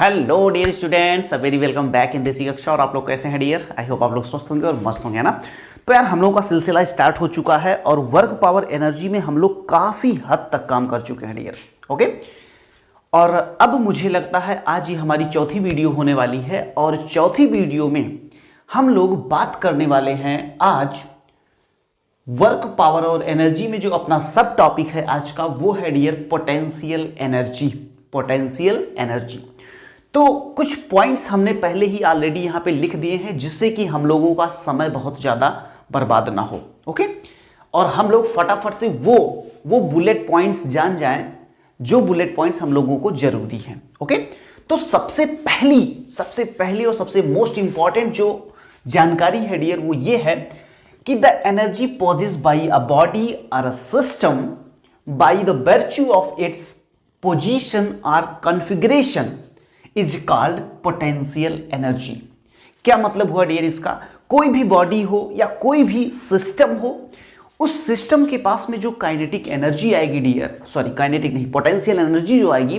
Hello dear students, very welcome back in Desi Kaksha. और आप लोग कैसे हैं डियर? आई होप आप लोग स्वस्थ होंगे और मस्त होंगे ना। तो यार हम लोगों का सिलसिला स्टार्ट हो चुका है और वर्क पावर एनर्जी में हम लोग काफ़ी हद तक काम कर चुके हैं डियर। ओके, और अब मुझे लगता है आज ही हमारी चौथी वीडियो होने वाली है और चौथी वीडियो में हम लोग बात करने वाले हैं आज वर्क पावर और एनर्जी में जो अपना सब टॉपिक है आज का, वो है dear potential energy. Potential energy तो कुछ पॉइंट्स हमने पहले ही ऑलरेडी यहां पे लिख दिए हैं जिससे कि हम लोगों का समय बहुत ज़्यादा बर्बाद ना हो। ओके, और हम लोग फटाफट से वो बुलेट पॉइंट्स जान जाएं जो बुलेट पॉइंट्स हम लोगों को जरूरी हैं। ओके, तो सबसे पहली और सबसे मोस्ट इंपॉर्टेंट जो जानकारी है डियर वो ये है कि the energy possessed by a body और a system by the virtue of its position और configuration is called potential energy. क्या मतलब हुआ डियर इसका? कोई भी बॉडी हो या कोई भी सिस्टम हो, उस सिस्टम के पास में जो काइनेटिक एनर्जी आएगी डियर, सॉरी काइनेटिक नहीं, पोटेंशियल एनर्जी जो आएगी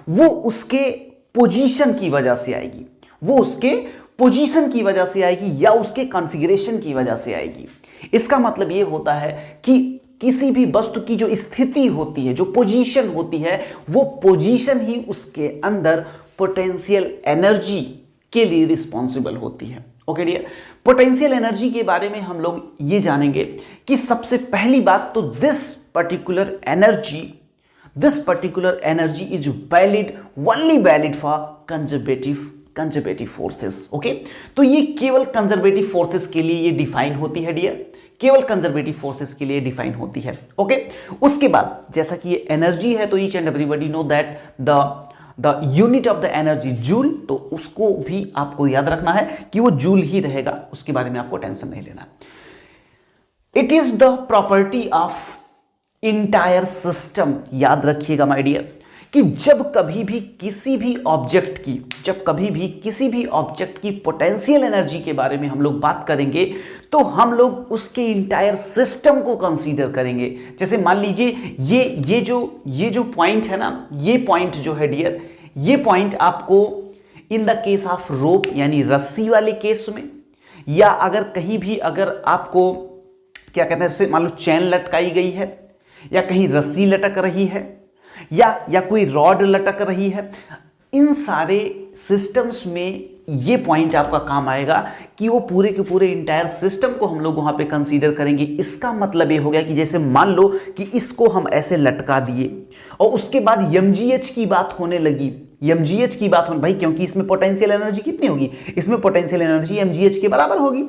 वो उसके पोजीशन की वजह से आएगी, वो उसके पोजीशन की वजह से आएगी या उसके कॉन्फ़िगरेशन की वजह से आएगी। इसका मतलब ये होता है कि किसी भी वस्तु की जो स्थिति होती है, जो पोजीशन होती है, वो पोजीशन ही उसके अंदर पोटेंशियल एनर्जी के लिए रिस्पॉन्सिबल होती है। ओके डियर, पोटेंशियल एनर्जी के बारे में हम लोग ये जानेंगे कि सबसे पहली बात तो this particular energy is valid, only valid for conservative forces. Okay, तो ये केवल कंजर्वेटिव फोर्सेस के लिए ये डिफाइन होती है डियर, केवल कंजर्वेटिव फोर्सेस के लिए डिफाइन होती है। ओके, उसके बाद जैसा कि ये एनर्जी है तो each and everybody know that the unit of the energy joule, तो उसको भी आपको याद रखना है कि वो जूल ही रहेगा, उसके बारे में आपको टेंशन नहीं लेना। It is the property of entire system. याद रखिएगा माय डियर कि जब कभी भी किसी भी ऑब्जेक्ट की पोटेंशियल एनर्जी के बारे में हम लोग बात करेंगे तो हम लोग उसके इंटायर सिस्टम को कंसीडर करेंगे। जैसे मान लीजिए ये जो पॉइंट है ना, ये पॉइंट जो है डियर, ये पॉइंट आपको in the case of rope यानी रस्सी वाले केस में, या अगर कहीं भी अगर आपको क्या कहते हैं, जैसे मान लो चैन लटकाई गई है या कहीं रस्सी लटक रही है या कोई रॉड लटक रही है, इन सारे सिस्टम्स में ये पॉइंट आपका काम आएगा कि वो पूरे के पूरे इंटायर सिस्टम को हम लोग वहां पे कंसीडर करेंगे। इसका मतलब ये हो गया कि जैसे मान लो कि इसको हम ऐसे लटका दिए और उसके बाद mgh की बात होने लगी, भाई क्योंकि इसमें पोटेंशियल एनर्जी कितनी होगी, इसमें पोटेंशियल एनर्जी mgh के बराबर होगी।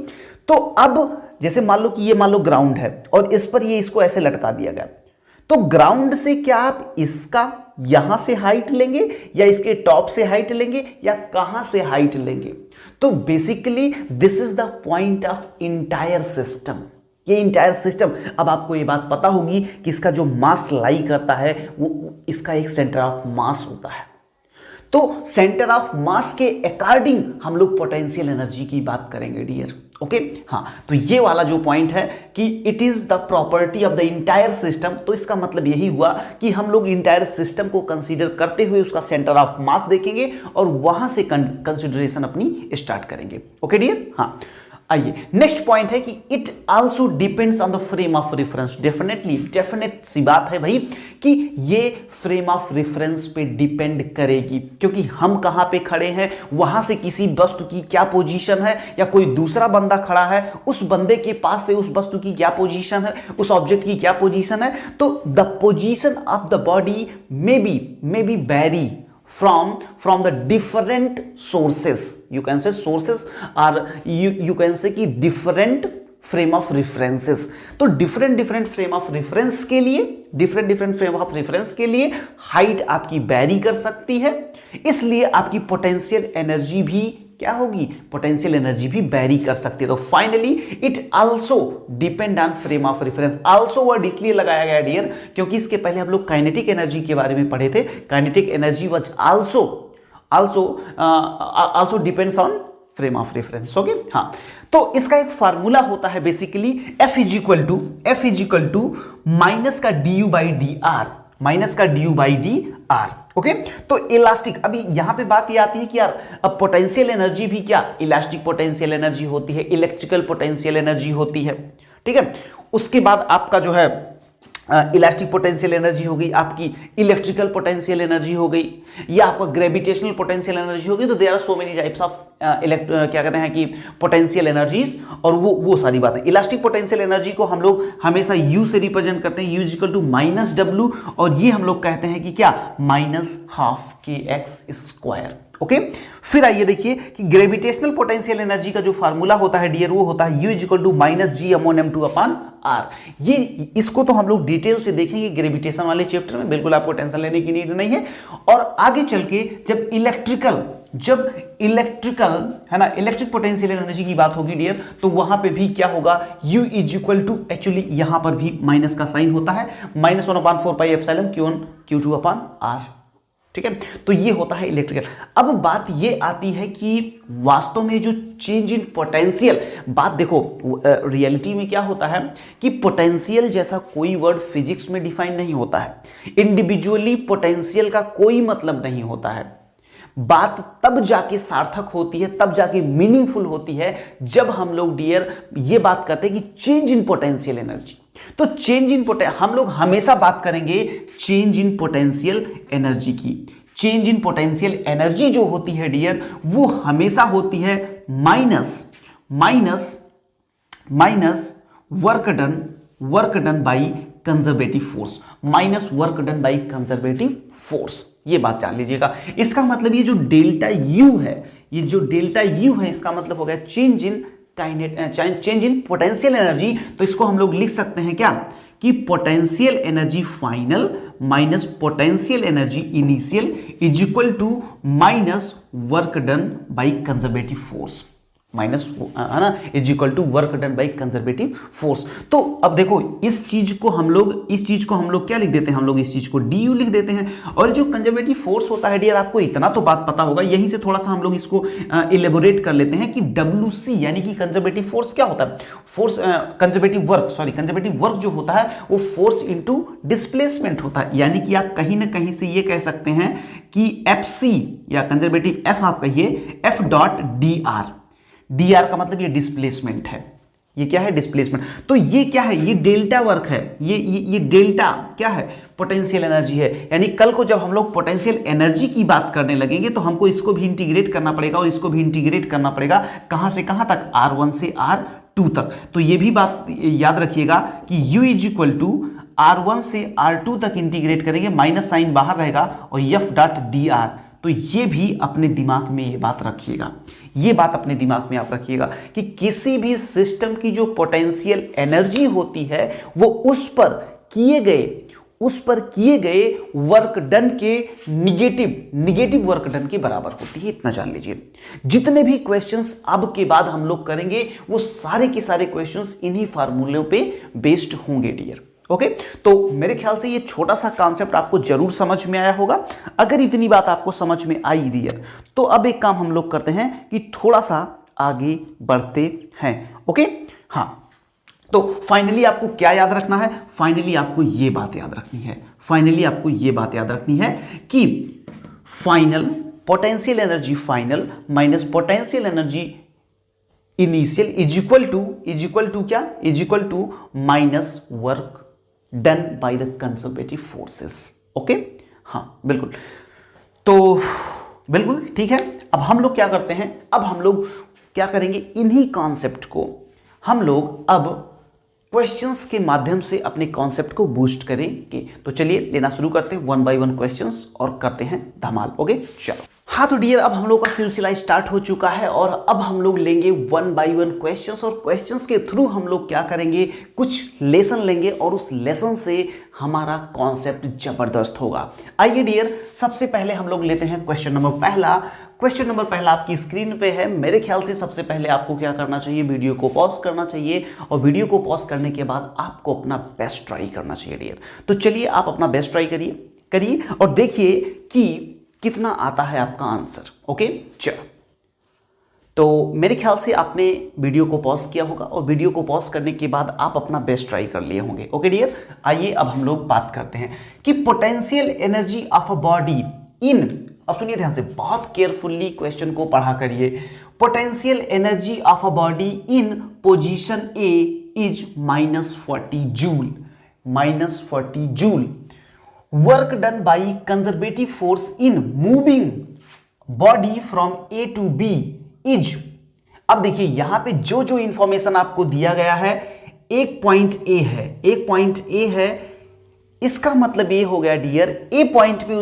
तो अब जैसे मान लो कि ये मान लो ग्राउंड है और इस पर ये इसको ऐसे लटका दिया गया, तो ग्राउंड से क्या आप इसका यहां से हाइट लेंगे या इसके टॉप से हाइट लेंगे या कहां से हाइट लेंगे? तो basically this is the point of entire system. ये इंटायर सिस्टम, अब आपको ये बात पता होगी कि इसका जो मास लाई करता है वो इसका एक सेंटर ऑफ मास होता है। तो सेंटर ऑफ मास के अकॉर्डिंग हम लोग पोटेंशियल एनर्जी की बात करेंगे डियर। ओके, हाँ, तो ये वाला जो पॉइंट है कि it is the property of the entire system, तो इसका मतलब यही हुआ कि हम लोग इंटायर सिस्टम को कंसीडर करते हुए उसका सेंटर ऑफ मास देखेंगे और वहां से कंसीडरेशन अपनी स्टार्ट करेंगे। ओके डियर, हाँ, आइए नेक्स्ट पॉइंट है कि it also depends on the frame of reference. Definite सी बात है भाई कि ये फ्रेम ऑफ रेफरेंस पे डिपेंड करेगी, क्योंकि हम कहां पे खड़े हैं, वहां से किसी वस्तु की क्या पोजीशन है, या कोई दूसरा बंदा खड़ा है, उस बंदे के पास से उस वस्तु की क्या पोजीशन है, उस ऑब्जेक्ट की क्या पोजीशन है। तो the position of the body may be very from the different sources, you can say sources, or you can say कि different frame of references। तो different frame of reference के लिए हाइट आपकी vary कर सकती है, इसलिए आपकी पोटेंशियल एनर्जी भी क्या होगी, पोटेंशियल एनर्जी भी वैरी कर सकती है। तो finally it also depend on frame of reference. Also word इसलिए लगाया गया डियर क्योंकि इसके पहले हम लोग काइनेटिक एनर्जी के बारे में पढ़े थे। Kinetic energy was also depends on frame of reference. Okay, हाँ, तो इसका एक फार्मूला होता है basically F is equal to minus का du by dr, ओके तो इलास्टिक, अभी यहां पे बात ये आती है कि यार अब पोटेंशियल एनर्जी भी क्या इलास्टिक पोटेंशियल एनर्जी होती है, इलेक्ट्रिकल पोटेंशियल एनर्जी होती है, ठीक है। उसके बाद आपका जो है इलास्टिक पोटेंशियल एनर्जी हो गई, आपकी इलेक्ट्रिकल पोटेंशियल एनर्जी हो गई, या आपका ग्रेविटेशनल पोटेंशियल एनर्जी हो गई। तो there are so many types of क्या कहते हैं कि पोटेंशियल एनर्जीज, और वो सारी बातें। इलास्टिक पोटेंशियल एनर्जी को हम लोग हमेशा U से रिप्रेजेंट करते हैं, U इक्वल टू -W, और ये हम लोग कहते हैं कि क्या -12kx²। ओके फिर आइए देखिए कि ग्रेविटेशनल पोटेंशियल एनर्जी का जो फार्मूला होता है डियर, वो होता है U इक्वल टू -G/m²/r। ये इसको तो हम लोग डिटेल से देखेंगे ग्रेविटेशन वाले चैप्टर में, बिल्कुल आपको टेंशन लेने की नीड नहीं है। और आगे चल के जब इलेक्ट्रिकल है ना, इलेक्ट्रिक पोटेंशियल एनर्जी की बात होगी डियर, तो वहां पे भी क्या होगा, U इक्वल टू, एक्चुअली यहां पर भी माइनस का साइन होता है, -1/4πε/Q1Q2/r, ठीक है। तो ये होता है इलेक्ट्रिकल। अब बात ये आती है कि वास्तव में जो चेंज इन पोटेंशियल, बात देखो रियलिटी में क्या होता है कि पोटेंशियल जैसा कोई वर्ड फिजिक्स में डिफाइन नहीं होता है, इंडिविजुअली पोटेंशियल का कोई मतलब नहीं होता है। बात तब जाके सार्थक होती है, तब जाके मीनिंगफुल होती है, जब हम लोग डियर ये बात करते हैं कि चेंज इन पोटेंशियल एनर्जी। तो चेंज इन हम लोग हमेशा बात करेंगे चेंज इन पोटेंशियल एनर्जी की। चेंज इन पोटेंशियल एनर्जी जो होती है डियर, वो हमेशा होती है minus work done by conservative force, minus work done by conservative force. ये बात जान लीजिएगा। इसका मतलब ये जो डेल्टा यू है, ये जो डेल्टा यू है, इसका मतलब हो गया चेंज इन पोटेंशियल एनर्जी। तो इसको हम लोग लिख सकते हैं क्या कि potential energy final minus potential energy initial is equal to minus work done by conservative force, minus है ना, is equal to work done by conservative force. तो अब देखो इस चीज को हम लोग क्या लिख देते हैं, हम लोग इस चीज को du लिख देते हैं। और जो कंजर्वेटिव फोर्स होता है डियर, आपको इतना तो बात पता होगा, यहीं से थोड़ा सा हम लोग इसको इलेबोरेट कर लेते हैं कि WC यानी कि कंजर्वेटिव फोर्स क्या होता है, फोर्स कंजर्वेटिव वर्क जो होता है वो फोर्स इंटू डिस्प्लेसमेंट होता है। यानी कि आप कहीं ना कहीं से ये कह सकते हैं कि FC या कंजर्वेटिव F आप कहिए F.dr, dr का मतलब ये डिस्प्लेसमेंट है, ये क्या है डिस्प्लेसमेंट। तो ये क्या है, ये डेल्टा वर्क है, ये डेल्टा क्या है, पोटेंशियल एनर्जी है। यानी कल को जब हम लोग पोटेंशियल एनर्जी की बात करने लगेंगे तो हमको इसको भी इंटीग्रेट करना पड़ेगा, और इसको भी इंटीग्रेट करना पड़ेगा कहां से कहां तक, R1 से R2 तक। तो ये भी बात याद रखिएगा कि U is equal to R1 से R2 तक इंटीग्रेट करेंगे, माइनस साइन बाहर रहेगा, और F.dr। तो ये भी अपने दिमाग में ये बात रखिएगा, ये बात अपने दिमाग में आप रखिएगा कि किसी भी सिस्टम की जो पोटेंशियल एनर्जी होती है वो उस पर किए गए वर्क डन के निगेटिव वर्क डन के बराबर होती है। इतना जान लीजिए। जितने भी क्वेश्चंस अब के बाद हम लोग करेंगे वो सारे के सारे क्वेश्चंस इन्हीं फार्मूलों पे बेस्ड होंगे डियर। ओके तो मेरे ख्याल से ये छोटा सा कॉन्सेप्ट आपको जरूर समझ में आया होगा। अगर इतनी बात आपको समझ में आई डियर, तो अब एक काम हम लोग करते हैं कि थोड़ा सा आगे बढ़ते हैं। ओके हाँ, तो फाइनली आपको क्या याद रखना है, फाइनली आपको ये बात याद रखनी है कि final potential energy final minus potential energy initial is equal to minus work done by the conservative forces. Okay हाँ बिल्कुल, तो बिल्कुल ठीक है। अब हम लोग क्या करते हैं, अब हम लोग क्या करेंगे, इन्हीं कॉन्सेप्ट को हम लोग अब क्वेश्चंस के माध्यम से अपने कॉन्सेप्ट को बूस्ट करेंगे। तो चलिए लेना शुरू करते हैं 1 बाय 1 क्वेश्चंस और करते हैं धमाल। ओके चलो हाँ, तो डियर अब हम लोग का सिलसिला स्टार्ट हो चुका है और अब हम लोग लेंगे 1 बाय 1 क्वेश्चंस, और क्वेश्चंस के थ्रू हम लोग क्या करेंगे, कुछ लेसन लेंगे और उस लेसन से हमारा कॉन्सेप्ट जबरदस्त होगा। आइए डियर, सबसे पहले हम लोग लेते हैं क्वेश्चन नंबर पहला। क्वेश्चन नंबर पहला आपकी स्क्रीन पे है। मेरे ख्याल से सबसे पहले आपको क्या करना चाहिए, वीडियो को पॉज करना चाहिए, और वीडियो को पॉज करने के बाद आपको अपना बेस्ट ट्राई करना चाहिए डियर। तो चलिए आप अपना बेस्ट ट्राई करिए और देखिए कि कितना आता है आपका आंसर। ओके चलो, तो मेरे ख्याल से आपने वीडियो को पॉज किया होगा और वीडियो को पॉज करने के बाद आप अपना बेस्ट ट्राई कर लिए होंगे। ओके डियर, आइए अब हम लोग बात करते हैं कि potential energy of a body इन, अब सुनिए ध्यान से, बहुत केयरफुल्ली क्वेश्चन को पढ़ा करिए। Potential energy of a body in position A is -40 joule, -40 joule. Work done by conservative force in moving body from A to B is, अब देखिए यहां पे जो जो इंफॉर्मेशन आपको दिया गया है, एक पॉइंट ए है, एक पॉइंट ए है, इसका मतलब ये हो गया डियर, ए पॉइंट पे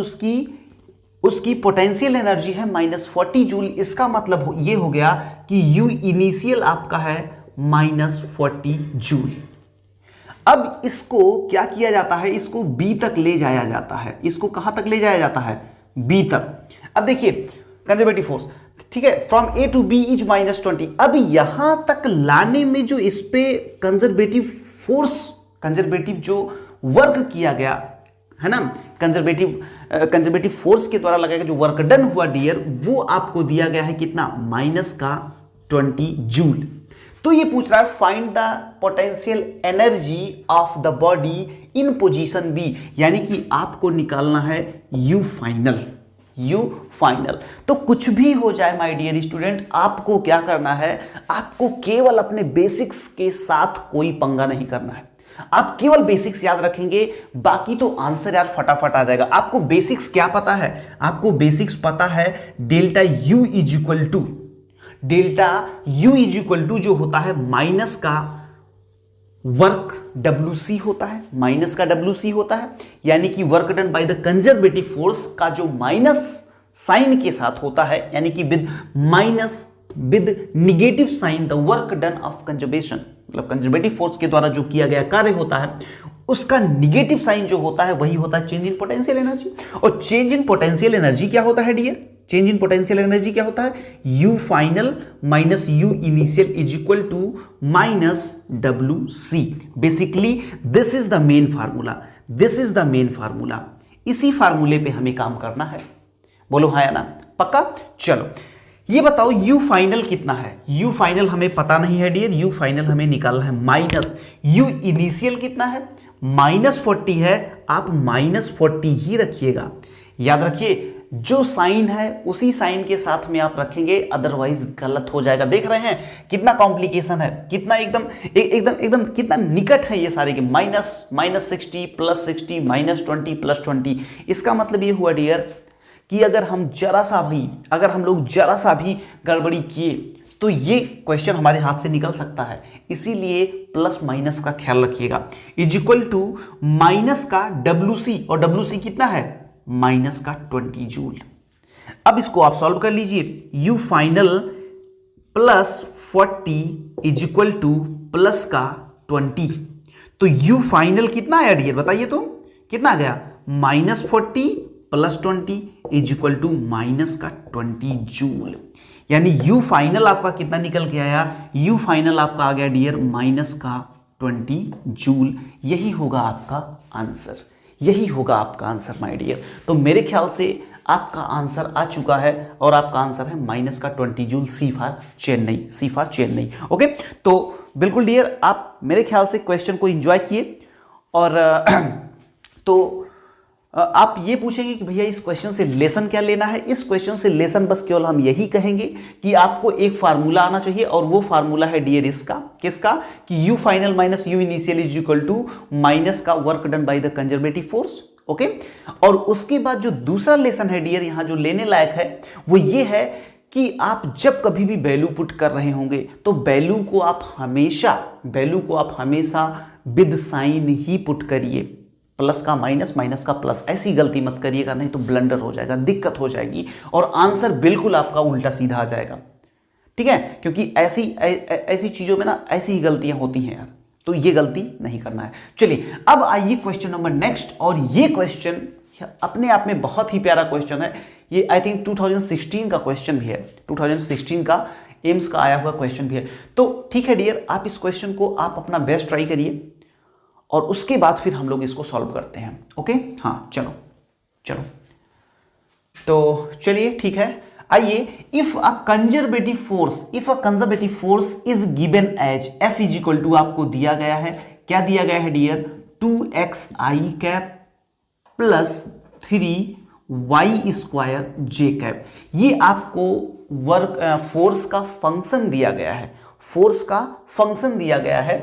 उसकी पोटेंशियल एनर्जी है -40 जूल। इसका मतलब ये हो गया कि यू इनिशियल आपका है -40 जूल। अब इसको क्या किया जाता है, इसको बी तक ले जाया जाता है। इसको कहां तक ले जाया जाता है, बी तक। अब देखिए कंजर्वेटिव फोर्स, ठीक है, from A to B is -20। अब यहां तक लाने में जो इस पे कंजर्वेटिव फोर्स, कंजर्वेटिव जो वर्क किया गया है ना, कंजर्वेटिव फोर्स के द्वारा लगाया गया जो वर्क डन हुआ डियर, वो आपको दिया गया है कितना, -20 जूल। तो ये पूछ रहा है find the potential energy of the body in position B, यानी कि आपको निकालना है यू फाइनल, यू फाइनल। तो कुछ भी हो जाए माय डियर स्टूडेंट, आपको क्या करना है, आपको केवल अपने बेसिक्स के साथ कोई पंगा नहीं करना है। आप केवल बेसिक्स याद रखेंगे, बाकी तो आंसर यार फटाफट आ जाएगा। आपको बेसिक्स क्या पता है, आपको बेसिक्स पता है delta U is equal to, delta U is equal to जो होता है माइनस का वर्क WC होता है, माइनस का WC होता है, यानी कि work done by the conservative force का जो माइनस साइन के साथ होता है, यानी कि with negative sign the work done of conservation, मतलब कंजर्वेटिव फोर्स के द्वारा जो किया गया कार्य होता है उसका निगेटिव साइन जो होता है वही होता है चेंज इन पोटेंशियल एनर्जी। और चेंज इन पोटेंशियल एनर्जी क्या होता है dear, change in potential energy क्या होता है, U final minus U initial is equal to -WC। Basically this is the main formula, this is the main formula. इसी फार्मूले पे हमें काम करना है, बोलो हाँ या ना, पक्का। चलो ये बताओ यू फाइनल कितना है, यू फाइनल हमें पता नहीं है डियर, यू फाइनल हमें निकालना है माइनस यू इनिशियल कितना है, -40 है, आप -40 ही रखिएगा। याद रखिए जो साइन है उसी साइन के साथ में आप रखेंगे, अदरवाइज गलत हो जाएगा। देख रहे हैं कितना कॉम्प्लिकेशन है, कितना एकदम कितना निकट है ये सारे के, -60 +60 -20 +20। इसका मतलब ये हुआ डियर कि अगर हम लोग जरा सा भी गड़बड़ी किए तो ये क्वेश्चन हमारे हाथ से निकल सकता है। इसीलिए प्लस माइनस का ख्याल रखिएगा। इज इक्वल टू माइनस का WC, और WC कितना है, -20 जूल। अब इसको आप सॉल्व कर लीजिए, you final +40 is equal two plus का 20। तो यू फाइनल कितना आया डियर, बताइए तो कितना आ गया, -40 +20 इज इक्वल टू -20 जूल। यानी यू फाइनल आपका कितना निकल के आया, यू फाइनल आपका आ गया डियर -20 जूल। यही होगा आपका आंसर, यही होगा आपका आंसर माय डियर। तो मेरे ख्याल से आपका आंसर आ चुका है, और आपका आंसर है -20 joule, C for Chennai. Okay, तो बिल्कुल डियर, आप मेरे ख्याल से क्वेश्चन को एंजॉय किए। और तो आप ये पूछेंगे कि भैया इस क्वेश्चन से लेसन क्या लेना है। इस क्वेश्चन से लेसन बस केवल हम यही कहेंगे कि आपको एक फार्मूला आना चाहिए, और वो फार्मूला है डियर इसका, किसका, कि U final minus U initial is equal to minus का work done by the conservative force. Okay, और उसके बाद जो दूसरा लेसन है डियर यहाँ जो लेने लायक है वो ये है कि आप जब कभी भी वैल्यू पुट कर रहे होंगे तो वैल्यू को आप हमेशा विद साइन ही पुट करिए, प्लस का माइनस, माइनस का प्लस, ऐसी गलती मत करिएगा, नहीं तो ब्लंडर हो जाएगा, दिक्कत हो जाएगी, और आंसर बिल्कुल आपका उल्टा सीधा आ जाएगा। ठीक है, क्योंकि ऐसी चीजों में ना ऐसी ही गलतियां होती हैं यार, तो ये गलती नहीं करना है। चलिए अब आइए क्वेश्चन नंबर नेक्स्ट, और ये क्वेश्चन अपने आप में बहुत ही प्यारा क्वेश्चन है। ये आई थिंक 2016 का क्वेश्चन भी है, 2016 का एम्स का आया हुआ क्वेश्चन भी है। तो ठीक है डियर, आप इस क्वेश्चन को आप अपना बेस्ट ट्राई करिए, और उसके बाद फिर हम लोग इसको सॉल्व करते हैं। ओके, हाँ चलो, तो चलिए ठीक है। आइए, if a conservative force is given as F is equal to, आपको दिया गया है, क्या दिया गया है dear, 2xi cap + 3 Y square J cap. ये आपको वर्क फोर्स का फंक्शन दिया गया है, फोर्स का फंक्शन दिया गया है।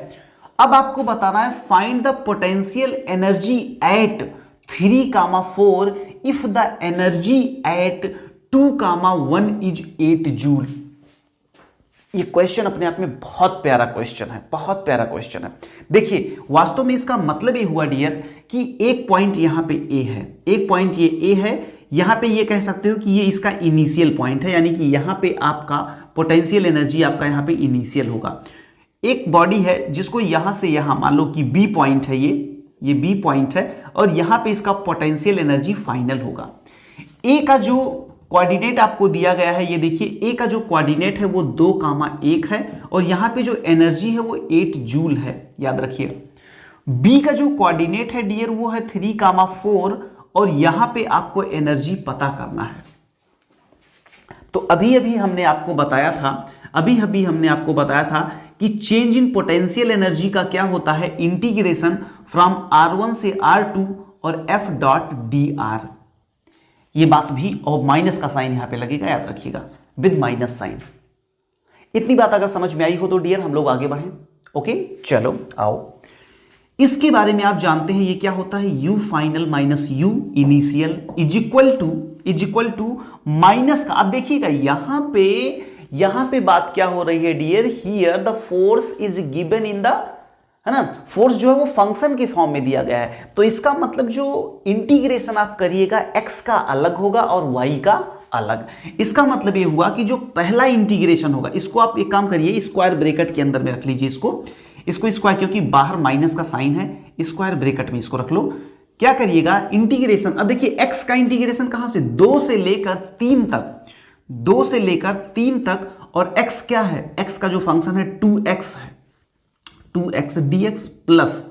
अब आपको बताना है find the potential energy at 3,4 if the energy at 2,1 is 8 joule. ये क्वेश्चन अपने आप में बहुत प्यारा क्वेश्चन है, बहुत प्यारा क्वेश्चन है। देखिए वास्तव में इसका मतलब ये हुआ डियर कि एक पॉइंट यहां पे ए है, एक पॉइंट ये ए है, यहां पे ये कह सकते हो कि ये इसका इनिशियल पॉइंट है, यानी कि यहां पे आपका पोटेंशियल एनर्जी आपका यहां पे इनिशियल होगा। एक बॉडी है जिसको यहां से यहां मान लो कि बी पॉइंट है, ये बी पॉइंट है और यहां पे इसका पोटेंशियल एनर्जी फाइनल होगा। ए का जो कोऑर्डिनेट आपको दिया गया है, ये देखिए ए का जो कोऑर्डिनेट है वो 2,1 है और यहां पे जो एनर्जी है वो 8 जूल है, याद रखिएगा। बी का जो कोऑर्डिनेट है डियर वो है 3,4 और यहां पे आपको एनर्जी पता करना है। तो अभी अभी हमने आपको बताया था कि चेंज इन पोटेंशियल एनर्जी का क्या होता है, इंटीग्रेशन फ्रॉम R1 से R2 और F डॉट dr। ये बात भी, और माइनस का साइन यहां पे लगेगा, याद रखिएगा, विद माइनस साइन। इतनी बात अगर समझ में आई हो तो डियर हम लोग आगे बढ़ें। ओके चलो आओ, इसके बारे में आप जानते हैं ये क्या होता है, U final minus U initial is equal to minus का। अब देखिएगा यहां पे बात क्या हो रही है dear, here the force is given in the, है ना, फोर्स जो है वो फंक्शन के फॉर्म में दिया गया है। तो इसका मतलब जो इंटीग्रेशन आप करिएगा x का अलग होगा और y का अलग। इसका मतलब ये हुआ कि जो पहला इंटीग्रेशन होगा, इसको आप एक काम करिए, स्क्वायर ब्रैकेट के अंदर में रख लीजिए इसको स्क्वायर, क्योंकि बाहर माइनस का साइन है, स्क्वायर ब्रैकेट में इसको रख लो। क्या करिएगा इंटीग्रेशन, अब देखिए x का इंटीग्रेशन कहां से, 2 से लेकर 3 तक, 2 से लेकर 3 तक, और x क्या है, x का जो फंक्शन है 2x है, 2x dx प्लस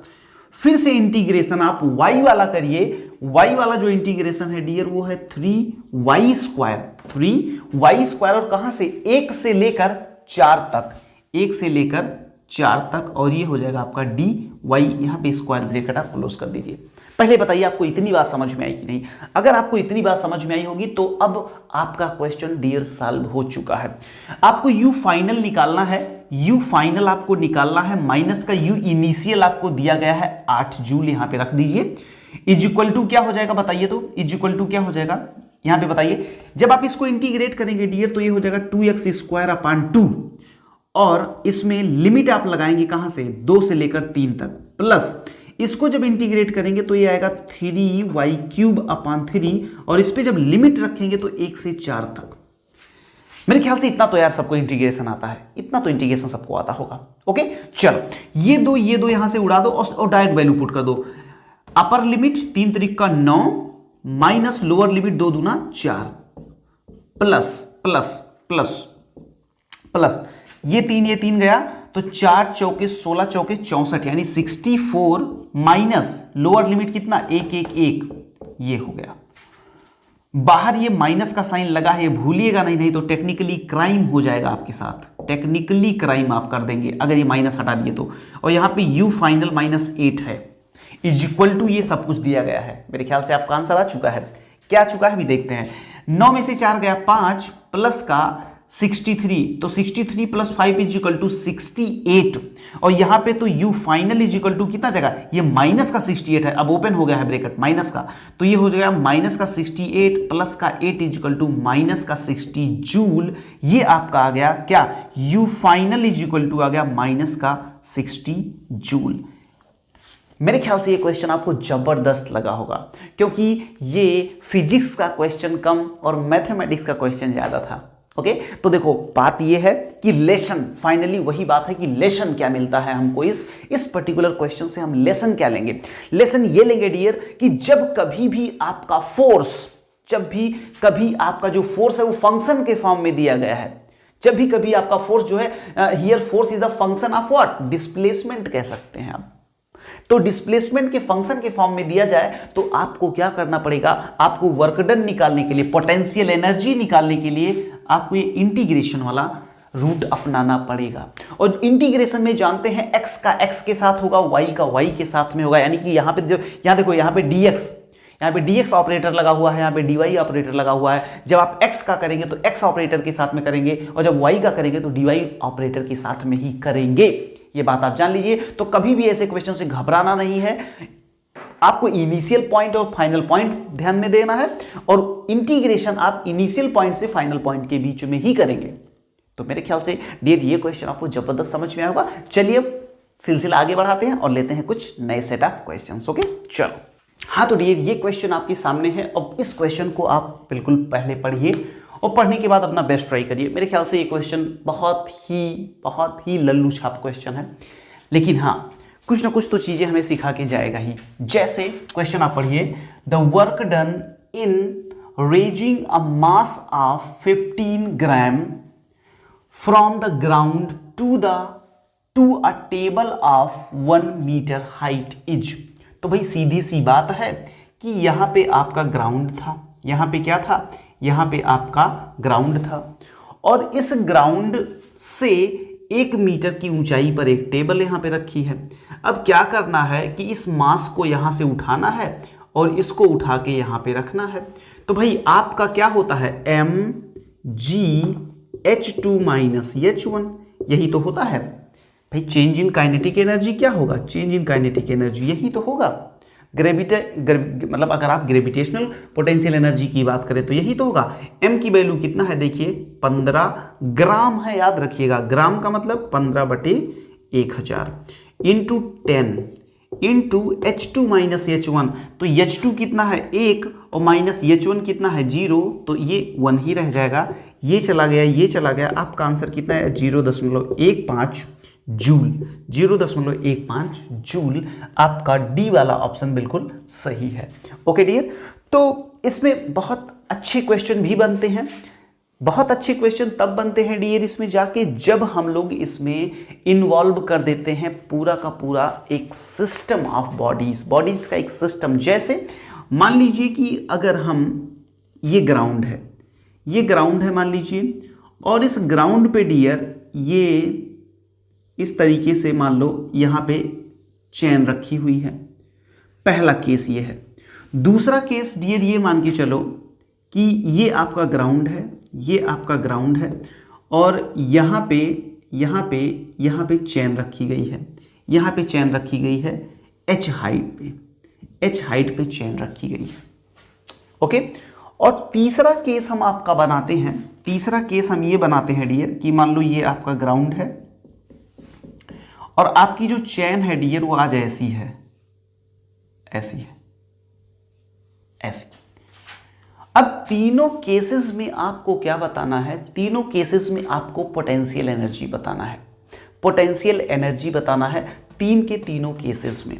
फिर से इंटीग्रेशन आप y वाला करिए, y वाला जो इंटीग्रेशन है डियर वो है 3y स्क्वायर, और कहां से, 1 से लेकर 4 तक, 1 से लेकर 4 तक, और ये हो जाएगा आपका dy। यहां पे स्क्वायर ब्रैकेट आप क्लोज कर दीजिए। पहले बताइए आपको इतनी बात समझ में आई कि नहीं। अगर आपको इतनी बात समझ में आई होगी तो अब आपका क्वेश्चन डियर सॉल्व हो चुका है। आपको U फाइनल निकालना है, U फाइनल आपको निकालना है, माइनस का U इनिशियल आपको दिया गया है 8 जूल, यहां पे रख दीजिए। इज इक्वल टू क्या हो जाएगा बताइए, तो इज इक्वल टू क्या हो जाएगा यहां पे बताइए। जब आप इसको इंटीग्रेट करेंगे डियर तो ये हो जाएगा 2x स्क्वायर अपॉन 2, और इसमें लिमिट आप लगाएंगे कहां से, 2 से लेकर 3 तक, प्लस इसको जब इंटीग्रेट करेंगे तो ये आएगा 3y क्यूब अपॉन 3, और इस पे जब लिमिट रखेंगे तो 1 से 4 तक। मेरे ख्याल से इतना तो यार सबको इंटीग्रेशन आता है, इतना तो इंटीग्रेशन सबको आता होगा। ओके चलो, ये दो यहां से उड़ा दो और डायरेक्ट वैल्यू पुट कर दो। अपर लिमिट 3 त्रिक का 9 माइनस लोअर लिमिट 2 दूना 4 प्लस प्लस प्लस प्लस ये 3 गया तो 4 चौके 16 चौके 64, यानी 64 माइनस लोअर लिमिट कितना 1 1 1, ये हो गया। बाहर ये माइनस का साइन लगा है, भूलिएगा नहीं तो टेक्निकली क्राइम हो जाएगा आपके साथ, टेक्निकली क्राइम आप कर देंगे अगर ये माइनस हटा दिए तो। और यहां पे U फाइनल माइनस 8 है, इज इक्वल टू ये सब कुछ दिया गया है। मेरे ख्याल से आपका आंसर आ चुका है, क्या आ चुका है अभी देखते हैं। 9 में से 4 गया 5 प्लस का 63, तो 63 प्लस 5 इज इक्वल टू 68, और यहां पे तो U final is equal to कितना जगह, ये माइनस का 68 है, अब ओपन हो गया है ब्रैकेट माइनस का, तो ये हो जाएगा माइनस का 68 प्लस का 8 इज इक्वल टू माइनस का 60 जूल। ये आपका आ गया क्या, U final is equal to आ गया माइनस का 60 जूल। मेरे ख्याल से ये क्वेश्चन आपको जबरदस्त लगा होगा, क्योंकि ये फिजिक्स का क्वेश्चन कम और मैथमेटिक्स का क्वेश्चन ज्यादा था। ओके तो देखो बात ये है कि लेसन, फाइनली वही बात है कि लेसन क्या मिलता है हमको, इस पर्टिकुलर क्वेश्चन से हम लेसन क्या लेंगे। लेसन ये लेंगे डियर कि जब कभी भी आपका फोर्स, जब भी कभी आपका जो फोर्स है वो फंक्शन के फॉर्म में दिया गया है, जब भी कभी आपका फोर्स जो है, here force is the function of what, displacement कह सकते हैं आप, तो डिस्प्लेसमेंट के फंक्शन के फॉर्म में दिया जाए तो आपको क्या करना पड़ेगा, आपको वर्क डन निकालने के लिए, पोटेंशियल एनर्जी निकालने के लिए आपको ये इंटीग्रेशन वाला रूट अपनाना पड़ेगा। और इंटीग्रेशन में जानते हैं x का x के साथ होगा, y का y के साथ में होगा, यानी कि यहां पे जो, यहां देखो यहां पे dx, यहाँ पे dx ऑपरेटर लगा हुआ है, यहाँ पे dy ऑपरेटर लगा हुआ है। जब आप x का करेंगे तो x ऑपरेटर के साथ में करेंगे, और जब y का करेंगे तो dy ऑपरेटर के साथ में ही करेंगे। ये बात आप जान लीजिए। तो कभी भी ऐसे क्वेश्चन से घबराना नहीं है, आपको इनिशियल पॉइंट और फाइनल पॉइंट ध्यान में देना है, और इंटीग्रेशन आप इनिशियल पॉइंट से फाइनल पॉइंट के बीच में ही करेंगे। तो मेरे ख्याल से डियर ये क्वेश्चन आपको जबरदस्त समझ में आया होगा। चलिए अब सिलसिला आगे बढ़ाते हैं और लेते हैं कुछ नए सेट ऑफ क्वेश्चंस। ओके, चलो। हाँ, तो डियर ये क्वेश्चन आपके सामने है। अब इस क्वेश्चन को आप बिल्कुल पहले पढ़िए और पढ़ने के बाद अपना बेस्ट ट्राई करिए। मेरे ख्याल से ये क्वेश्चन बहुत ही लल्लू छाप क्वेश्चन है, लेकिन हाँ, कुछ ना कुछ तो चीजें हमें सिखा के जाएगा ही। जैसे क्वेश्चन आप पढ़िए, the work done in raising a mass of 15 gram from the ground to a table of 1 metre height is. तो भाई सीधी सी बात है कि यहाँ पे आपका ग्राउंड था, यहाँ पे क्या था, यहाँ पे आपका ग्राउंड था, और इस ग्राउंड से 1 मीटर की ऊंचाई पर एक टेबल यहाँ पे रखी है। अब क्या करना है कि इस मास को यहाँ से उठाना है और इसको उठा के यहाँ पे रखना है। तो भाई आपका क्या होता है, mgh2 माइनस h1, यही तो होता है भाई। चेंज इन काइनेटिक एनर्जी क्या होगा, चेंज इन काइनेटिक एनर्जी यही तो होगा। मतलब अगर आप ग्रेविटेशनल पोटेंशियल एनर्जी की बात करें तो यही तो होगा। m की वैल्यू कितना है, देखिए 15 ग्राम है, याद रखिएगा। ग्राम का मतलब 15/1000 into 10 into h2 minus h1। तो h2 कितना है 1 और माइनस h1 कितना है 0, तो ये 1 ही रह जाएगा। ये चला गया, ये चला गया, आपका आंसर कितना है 0.15 जूल। 0.15 जूल आपका डी वाला ऑप्शन बिल्कुल सही है। ओके डियर, तो इसमें बहुत अच्छे क्वेश्चन भी बनते हैं। बहुत अच्छे क्वेश्चन तब बनते हैं डियर इसमें जाके जब हम लोग इसमें इन्वॉल्व कर देते हैं पूरा का पूरा एक सिस्टम ऑफ बॉडीज का एक सिस्टम। जैसे मान लीजिए कि अगर हम, ये ग्राउंड है मान लीजिए, और इस ग्राउंड पे डियर ये इस तरीके से मान लो यहाँ पे चेन रखी हुई है। पहला केस ये है। दूसरा केस डियर ये मान के चलो कि ये आपका ग्राउंड है, ये आपका ग्राउंड है, और यहाँ पे चेन रखी गई है, यहाँ पे चेन रखी गई है h हाइट पे चेन रखी गई है। ओके, और तीसरा केस हम आपका बनाते हैं, तीसरा केस हम ये बनाते हैं डियर कि मान लो ये आपका ग्राउंड है और आपकी जो चेन है डियर वो आज ऐसी है, ऐसी है, ऐसी। अब तीनों केसेस में आपको क्या बताना है, तीनों केसेस में आपको पोटेंशियल एनर्जी बताना है। पोटेंशियल एनर्जी बताना है तीनों केसेस में।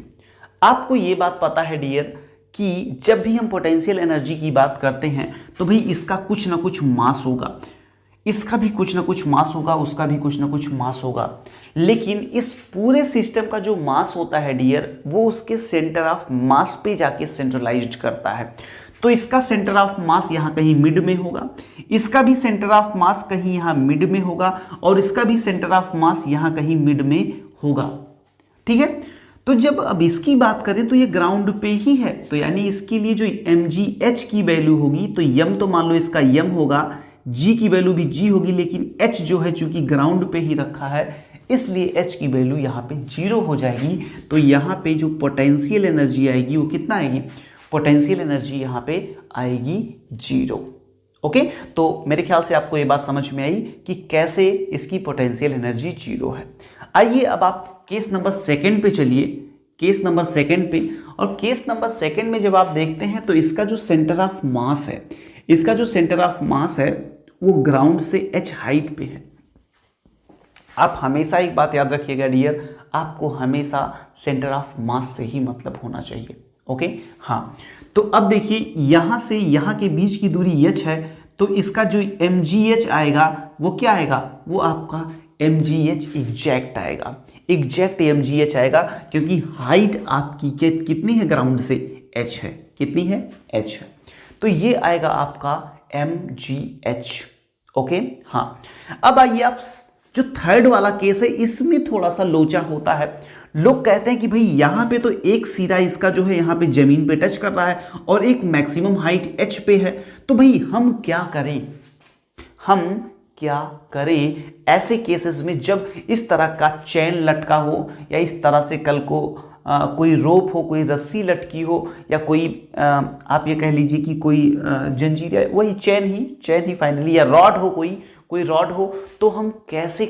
आपको ये बात पता है डियर कि जब भी हम पोटेंशियल एनर्जी की बात करते हैं तो भाई इसका कुछ ना कुछ मास होगा, इसका भी कुछ ना कुछ मास होगा, उसका भी कुछ ना कुछ मास होगा। लेकिन इस पूरे सिस्टम का जो मास होता है डियर वो उसके सेंटर ऑफ मास पे जाके सेंट्रलाइज्ड करता है। तो इसका सेंटर ऑफ मास यहाँ कहीं मिड में होगा, इसका भी सेंटर ऑफ मास कहीं यहाँ मिड में होगा, और इसका भी सेंटर ऑफ मास यहाँ कहीं मिड में होगा। ठीक है, तो जब अब इसकी बात करें तो ये ग्राउंड पे ही है, तो यानी इसके लिए जो mgh की वैल्यू होगी तो m तो मान लो इसका m होगा, g की वैल्यू भी g होगी, लेकिन h जो है चूंकि ग्राउंड पे ही रखा है इसलिए h की वैल्यू यहाँ पे 0 हो जाएगी। तो यहाँ पे जो पोटेंशियल एनर्जी आएगी वो कितना आएगी, पोटेंशियल एनर्जी यहाँ पे आएगी 0। ओके, तो मेरे ख्याल से आपको ये बात समझ में आई कि कैसे इसकी पोटेंशियल एनर्जी 0 है। आइए अब आप केस नंबर 2 पे चलिए, केस नंबर 2 पे। और केस नंबर 2 में जब आप देखते हैं तो इसका जो सेंटर ऑफ मास है, इसका जो सेंटर ऑफ मास है वो ग्राउंड से h हाइट पे है। आप हमेशा एक बात याद रखिएगा डियर, आपको हमेशा सेंटर ऑफ मास से ही मतलब होना चाहिए। ओके, हाँ, तो अब देखिए यहाँ से यहाँ के बीच की दूरी h है, तो इसका जो mgh आएगा वो क्या आएगा, वो आपका mgh एग्जैक्ट आएगा, एग्जैक्ट mgh आएगा, क्योंकि हाइट आपकी कितनी है ग्राउंड से, h है, कितनी है, h है, तो ये आएगा आपका mgh। ओके, हाँ, अब आइए आप जो थर्ड वाला केस है इसमें थोड़ा सा लोचा होता है। लोग कहते हैं कि भाई यहाँ पे तो एक सिरा इसका जो है यहाँ पे जमीन पे टच कर रहा है और एक मैक्सिमम हाइट एच पे है, तो भाई हम क्या करें, हम क्या करें ऐसे केसेस में जब इस तरह का चैन लटका हो या इस तरह से कल को कोई रोप हो, कोई रस्सी लटकी हो या कोई आप ये कह लीजिए कि कोई जंजीर या वही चैन ही फाइनली, या रॉड हो, कोई रॉड हो, तो हम कैसे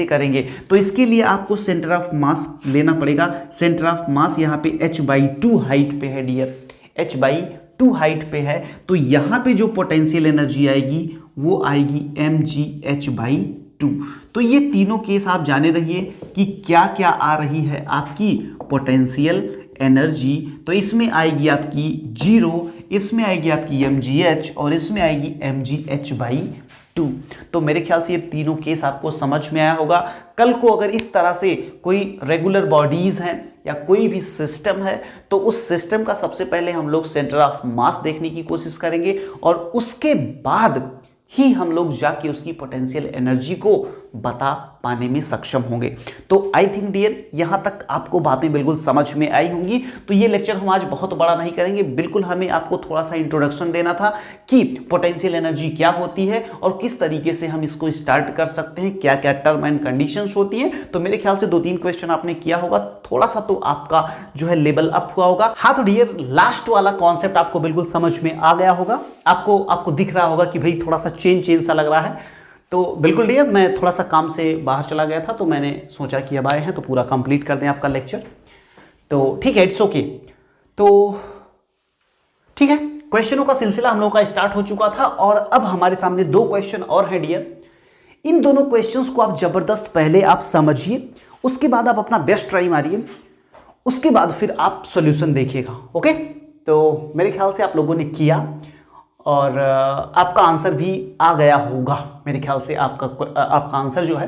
करेंगे, तो इसके लिए आपको सेंटर ऑफ मास लेना पड़ेगा। सेंटर ऑफ मास यहाँ पे h/2 हाइट पे है डियर, h/2 हाइट पे है, तो यहाँ पे जो पोटेंशियल एनर्जी आएगी वो आएगी mgh/2। तो ये तीनों केस आप जाने रहिए कि क्या क्या आ रही है आपकी पोटेंशियल एनर्जी। तो इसमें आएगी आपकी 0, इसमें आएगी आपकी mgh और इसमें आएगी mgh/2। तो मेरे ख्याल से ये तीनों केस आपको समझ में आया होगा। कल को अगर इस तरह से कोई रेगुलर बॉडीज हैं या कोई भी सिस्टम है, तो उस सिस्टम का सबसे पहले हम लोग सेंटर ऑफ मास देखने की कोशिश करेंगे और उसके बाद ही हम लोग जाके उसकी पोटेंशियल एनर्जी को बता पाने में सक्षम होंगे। तो आई थिंक डियर यहाँ तक आपको बातें बिल्कुल समझ में आई होंगी। तो ये लेक्चर हम आज बहुत बड़ा नहीं करेंगे, बिल्कुल हमें आपको थोड़ा सा इंट्रोडक्शन देना था कि पोटेंशियल एनर्जी क्या होती है और किस तरीके से हम इसको स्टार्ट कर सकते हैं, क्या क्या टर्म एंड कंडीशंस होती हैं। तो मेरे ख्याल से 2-3 क्वेश्चन आपने किया होगा, थोड़ा सा तो आपका जो है लेवल अप हुआ होगा। हाँ तो डियर लास्ट वाला कॉन्सेप्ट आपको बिल्कुल समझ में आ गया होगा, आपको दिख रहा होगा कि भाई थोड़ा सा चेंज सा लग रहा है। तो बिल्कुल डियर मैं थोड़ा सा काम से बाहर चला गया था, तो मैंने सोचा कि अब आए हैं तो पूरा कंप्लीट कर दें आपका लेक्चर। तो ठीक है, इट्स ओके। तो ठीक है, क्वेश्चनों का सिलसिला हम लोगों का स्टार्ट हो चुका था और अब हमारे सामने 2 क्वेश्चन और हैं डियर। इन दोनों क्वेश्चंस को आप जबरदस्त पहले आप समझिए, उसके बाद आप अपना बेस्ट ट्राई मारिए, उसके बाद फिर आप सॉल्यूशन देखिएगा। ओके, तो मेरे ख्याल से आप लोगों ने किया और आपका आंसर भी आ गया होगा। मेरे ख्याल से आपका आंसर जो है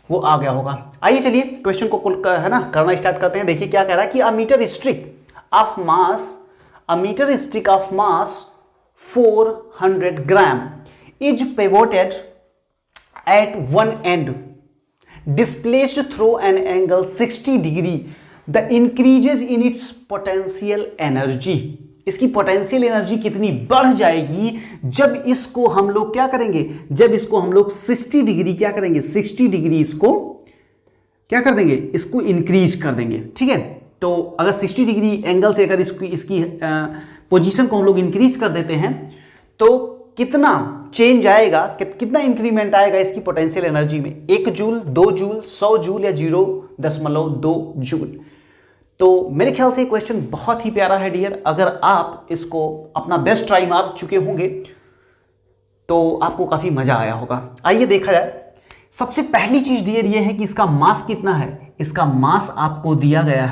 वो आ गया होगा। आइए चलिए क्वेश्चन को है ना करना स्टार्ट करते हैं। देखिए क्या कह रहा है कि a metre stick of mass 400 gram is pivoted at one end displaced through an angle 60 degree the increases in its potential energy. इसकी पोटेंशियल एनर्जी कितनी बढ़ जाएगी जब इसको हम लोग क्या करेंगे, जब इसको हम लोग 60 डिग्री क्या करेंगे, 60 डिग्री इसको क्या कर देंगे, इसको इंक्रीज कर देंगे। ठीक है, तो अगर 60 डिग्री एंगल से अगर इसकी पोजीशन को हम लोग इंक्रीज कर देते हैं तो कितना चेंज आएगा, कितना इंक्रीमेंट आएगा इसकी पोटेंशियल एनर्जी में, 1 जूल, 2 जूल, 100 जूल या 0.2 जूल। तो मेरे ख्याल से क्वेश्चन बहुत ही प्यारा है डियर। अगर आप इसको अपना बेस्ट ट्राई मार चुके होंगे तो आपको काफी मजा आया होगा। आइए देखा जाए। सबसे पहली चीज डियर ये है कि इसका मास कितना है। इसका मास आपको दिया गया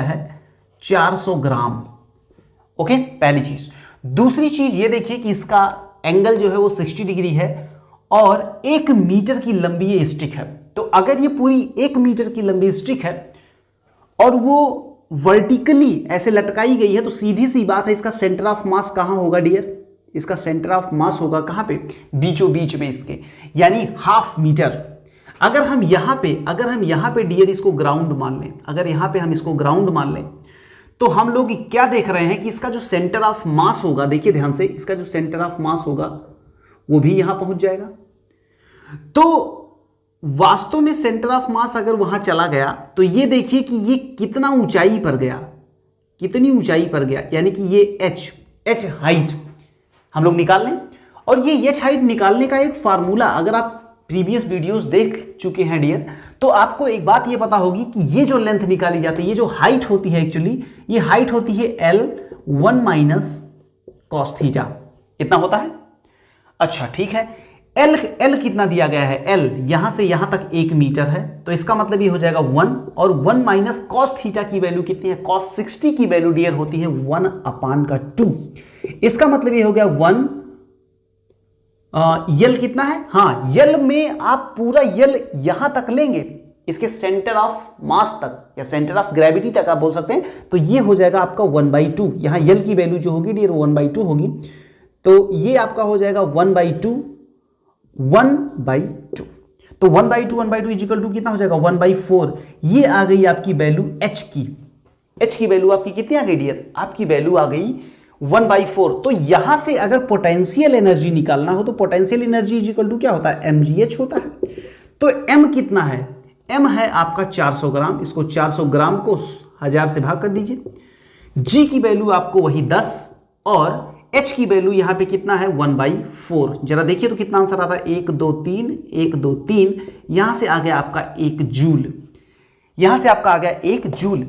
है 400 ग्राम। ओके, पहली चीज। दूसरी चीज ये देखिए कि इसका एंगल जो है वो 60 डिग्री है और 1 मीटर की लंबी ये स्टिक है। तो अगर ये पूरी 1 मीटर की लंबी स्टिक है और वो वर्टिकली ऐसे लटकाई गई है, तो सीधी सी बात है इसका सेंटर ऑफ मास कहां होगा डियर, इसका सेंटर ऑफ मास होगा कहां पे, बीचों बीच में इसके, यानी ½ मीटर। अगर हम यहां पे डियर इसको ग्राउंड मान लें, अगर यहां पे हम इसको ग्राउंड मान लें, तो हम लोग क्या देख रहे हैं कि इसका जो सेंटर ऑफ मास होगा, देखिए ध्यान से, इसका जो सेंटर ऑफ मास होगा वो भी यहां पहुंच जाएगा। तो वास्तव में सेंटर ऑफ मास अगर वहां चला गया तो ये देखिए कि ये कितना ऊंचाई पर गया, कितनी ऊंचाई पर गया, यानी कि ये एच हाइट हम लोग निकाल लें। और ये एच हाइट निकालने का एक फार्मूला अगर आप प्रीवियस वीडियोस देख चुके हैं डियर, तो आपको एक बात ये पता होगी कि ये जो लेंथ निकाली जाती है, ये जो हाइट होती है, एक्चुअली ये हाइट होती है L1 - cos थीटा, इतना होता है। अच्छा ठीक है, L कितना दिया गया है, L यहां से यहां तक 1 मीटर है, तो इसका मतलब ये हो जाएगा 1, और 1 - cos थीटा की वैल्यू कितनी है, cos 60 की वैल्यू डियर होती है 1/2। इसका मतलब ये हो गया 1, यल कितना है, हाँ यल में आप पूरा यल यहां तक लेंगे, इसके सेंटर ऑफ मास तक या सेंटर ऑफ ग्रेविटी तक आप बोल सकते हैं, तो ये हो जाएगा आपका 1/2। यहां यल की वैल्यू जो होगी डियर 1/2 होगी, तो ये आपका हो जाएगा 1/2। तो 1/2 इजिकल टू कितना हो जाएगा 1/4। ये आ गई आपकी वैल्यू एच की। एच की वैल्यू आपकी कितनी आ गई डियर, आपकी वैल्यू आ गई 1/4। तो यहां से अगर पोटेंशियल एनर्जी निकालना हो तो पोटेंशियल एनर्जी इजिकल टू क्या होता है, mgh होता है। तो m कितना है, m है आपका 400 ग्राम। इसको 400 ग्राम को 1000 से भाग कर दीजिए। g की वैल्यू आपको वही 10 और h की वैल्यू यहां पे कितना है 1/4। जरा देखिए तो कितना आंसर आ रहा है, 1 2 3 1 2 3। यहां से आ गया आपका 1 जूल। यहां से आपका आ गया 1 जूल।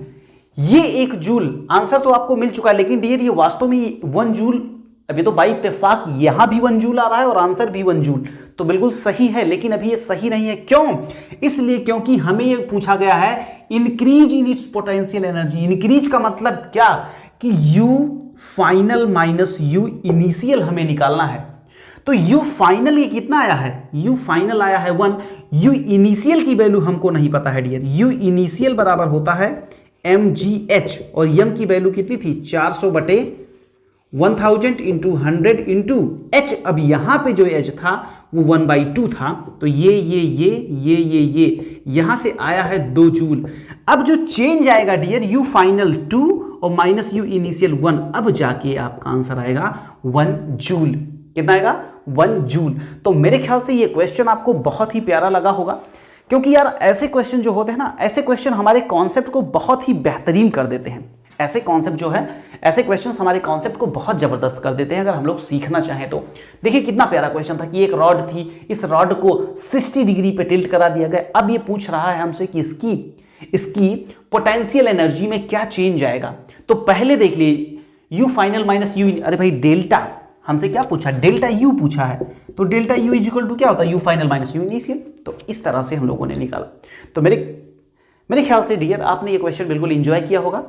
ये 1 जूल आंसर तो आपको मिल चुका है, लेकिन डियर ये वास्तव में 1 जूल, अभी तो बाई इत्तेफाक यहां भी 1 जूल आ रहा है और आंसर भी 1 जूल, तो बिल्कुल सही है। लेकिन अभी ये सही नहीं है, क्यों? इसलिए क्योंकि हमें ये पूछा गया है increase in its potential energy. Increase का मतलब क्या कि U final minus U initial हमें निकालना है। तो U फाइनल ये कितना आया है, U फाइनल आया है 1। U इनिशियल की वैल्यू हमको नहीं पता है डियर। U इनिशियल बराबर होता है mgh और m की वैल्यू कितनी थी 400/1000 इंटू 100 इंटू h। अब यहां पे जो h था वो 1/2 था, तो ये यहां से आया है 2 जूल। अब जो चेंज आएगा डियर U फाइनल 2 और माइनस U इनिशियल 1, अब जाके आपका आंसर आएगा 1 जूल। कितना आएगा 1 जूल। तो मेरे ख्याल से ये क्वेश्चन आपको बहुत ही प्यारा लगा होगा, क्योंकि यार ऐसे क्वेश्चन जो होते हैं ना, ऐसे क्वेश्चन हमारे कॉन्सेप्ट को बहुत ही बेहतरीन कर देते हैं। ऐसे कॉन्सेप्ट जो है, ऐसे क्वेश्चंस हमारे कॉन्सेप्ट को बहुत जबरदस्त कर देते हैं अगर हम लोग सीखना चाहें तो। देखिए कितना प्यारा क्वेश्चन था कि एक रॉड थी, इस रॉड को 60 डिग्री पे टिल्ट करा दिया गया। अब ये पूछ रहा है हमसे कि इसकी पोटेंशियल एनर्जी में क्या चेंज आएगा। तो पहले देख लीजिए U फाइनल माइनस U, अरे भाई डेल्टा हमसे क्या पूछा, डेल्टा U पूछा है। तो डेल्टा U इजिकल टू क्या होता है, U final minus U initial. तो इस तरह से हम लोगों ने निकाला। तो मेरे ख्याल से डियर आपने ये क्वेश्चन बिल्कुल एंजॉय किया होगा।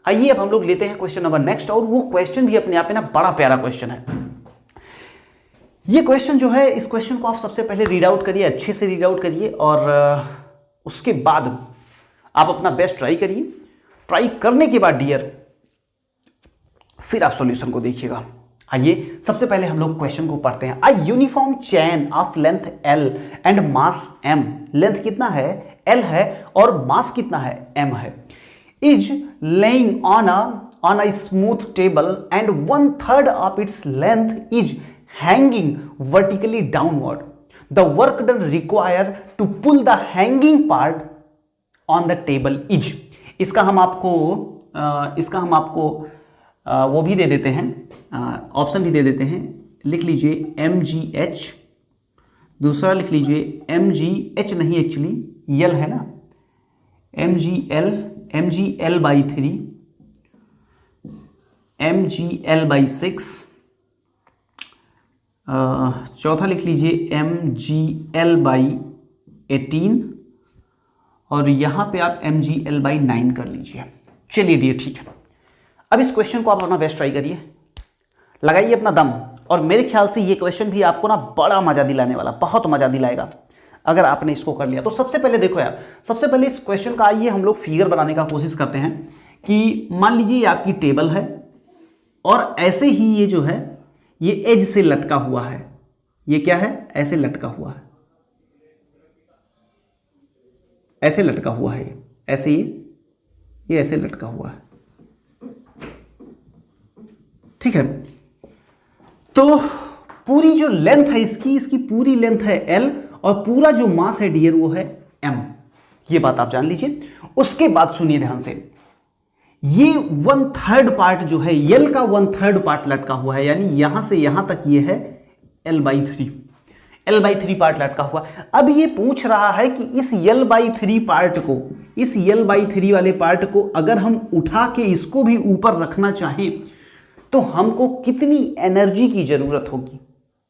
आइए अब हम लोग लेते हैं क्वेश्चन नंबर नेक्स्ट, और वो क्वेश्चन भी अपने आप में ना बड़ा प्यारा क्वेश्चन है। ये क्वेश्चन जो है, इस क्वेश्चन को आप सबसे पहले रीड आउट करिए, अच्छे से रीड आउट करिए, और उसके बाद आप अपना बेस्ट ट्राई करिए। ट्राई करने के बाद डियर फिर आप सॉल्यूशन को देखिएगा। आइए सबसे पहले हम लोग क्वेश्चन को पढ़ते हैं। A uniform chain of length L and mass M, length कितना है L है और मास कितना है M है, is lying on a smooth table and 1/3 of its length is hanging vertically downward. The work done require to pull the hanging part on the table is. इसका हम आपको वो भी दे देते हैं, ऑप्शन भी दे देते हैं। लिख लीजिए mgh, दूसरा लिख लीजिए mgh नहीं, एक्चुअली L है ना, mgl/3, mgl/6, चौथा लिख लीजिए mgl/18 और यहां पे आप mgl/9 कर लीजिए। चलिए डियर ठीक है। अब इस क्वेश्चन को आप अपना बेस्ट ट्राई करिए, लगाइए अपना दम, और मेरे ख्याल से ये क्वेश्चन भी आपको ना बड़ा मजा दिलाने वाला, बहुत मजा दिलाएगा अगर आपने इसको कर लिया। तो सबसे पहले देखो यार, सबसे पहले इस क्वेश्चन का आइए हम लोग फिगर बनाने का कोशिश करते हैं। कि मान लीजिए ये आपकी टेबल है और ऐसे ही ये जो है ये एज से लटका हुआ है। ये क्या है, ऐसे लटका हुआ है, ऐसे लटका हुआ है, ऐसे ये ऐसे लटका हुआ है, ठीक है। तो पूरी जो लेंथ है इसकी पूरी लेंथ है L और पूरा जो मास है डियर वो है M। ये बात आप जान लीजिए। उसके बाद सुनिए ध्यान से, ये 1/3 पार्ट जो है L का 1/3 पार्ट लटका हुआ है, यानी यहां से यहां तक ये है L/3 पार्ट लटका हुआ। अब ये पूछ रहा है कि इस L/3 पार्ट को, इस L/3 वाले पार्ट को अगर हम उठा के इसको भी ऊपर रखना चाहें तो हमको कितनी एनर्जी की जरूरत होगी,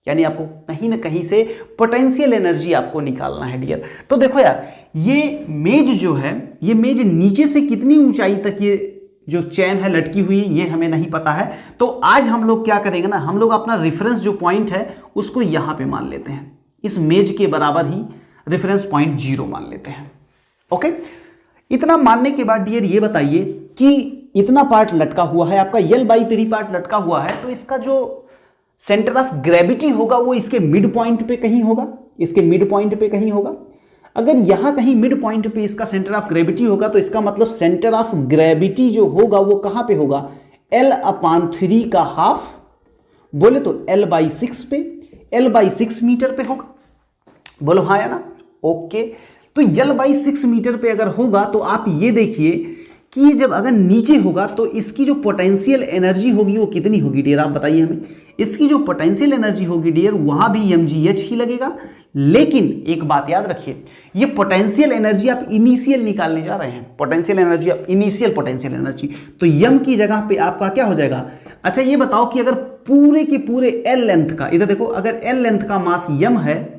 यानी आपको कहीं ना कहीं से पोटेंशियल एनर्जी आपको निकालना है डियर। तो देखो यार, ये मेज जो है, ये मेज नीचे से कितनी ऊंचाई तक ये जो चेन है लटकी हुई है, ये हमें नहीं पता है। तो आज हम लोग क्या करेंगे ना, हम लोग अपना रेफरेंस जो पॉइंट है उसको यहां पे मान लेते हैं, इस मेज के बराबर ही रेफरेंस पॉइंट 0 मान लेते हैं। ओके, इतना मानने के बाद डियर ये बताइए कि इतना पार्ट लटका हुआ है, आपका L/3 पार्ट लटका हुआ है, तो इसका जो सेंटर ऑफ ग्रेविटी होगा वो इसके मिड पॉइंट पे कहीं होगा, इसके मिड पॉइंट पे कहीं होगा। अगर यहाँ कहीं मिड पॉइंट पे इसका सेंटर ऑफ ग्रेविटी होगा तो इसका मतलब सेंटर ऑफ ग्रेविटी जो होगा वो कहाँ पे होगा, L/3 का हाफ, बोले तो L/6 पे, L/6 मीटर पे होगा। बोलो हाँ या ना? ओके, तो L/6 मीटर पे अगर होगा तो आप ये देखिए कि ये जब अगर नीचे होगा तो इसकी जो पोटेंशियल एनर्जी होगी वो कितनी होगी डियर, आप बताइए हमें। इसकी जो पोटेंशियल एनर्जी होगी डियर वहां भी mgh ही लगेगा, लेकिन एक बात याद रखिए, ये पोटेंशियल एनर्जी आप इनिशियल निकालने जा रहे हैं, पोटेंशियल एनर्जी आप इनिशियल पोटेंशियल एनर्जी, तो यम की जगह पे आपका क्या हो जाएगा। अच्छा ये बताओ कि अगर पूरे के पूरे एल लेंथ का, इधर देखो, अगर एल लेंथ का मास यम है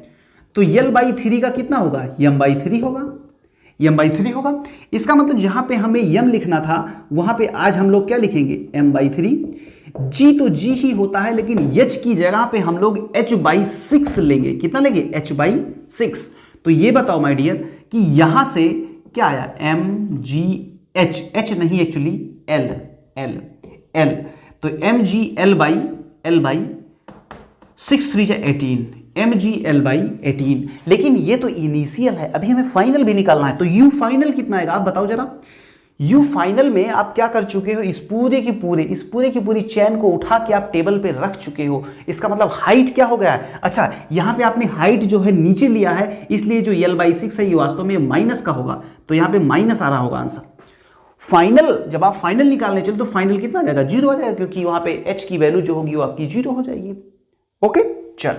तो L/3 का कितना होगा, m/3 होगा, m/3 होगा। इसका मतलब जहां पे हमें यम लिखना था वहां पे आज हम लोग क्या लिखेंगे, m/3। g तो g ही होता है, लेकिन h की जगह पे हम लोग h/6 लेंगे। कितना लेंगे, h/6। तो ये बताओ माय डियर कि यहां से क्या आया, mgh, h नहीं एक्चुअली l, l, l, तो mgL/6 3 18, mgL/18। लेकिन ये तो इनिशियल है, अभी हमें फाइनल भी निकालना है, तो u फाइनल कितना आएगा आप बताओ जरा। u फाइनल में आप क्या कर चुके हो, इस पूरे की पूरी चेन को उठा के आप टेबल पे रख चुके हो। इसका मतलब हाइट क्या हो गया है। अच्छा यहां पे आपने हाइट जो है नीचे लिया है, इसलिए जो L/6 है ये वास्तव में माइनस का होगा, तो यहां पे माइनस आ रहा होगा आंसर। फाइनल जब आप फाइनल निकालने चले तो फाइनल कितना आ जाएगा, 0 आ जाएगा, क्योंकि वहां पे h की वैल्यू जो होगी वो आपकी 0 हो जाएगी। ओके चलो,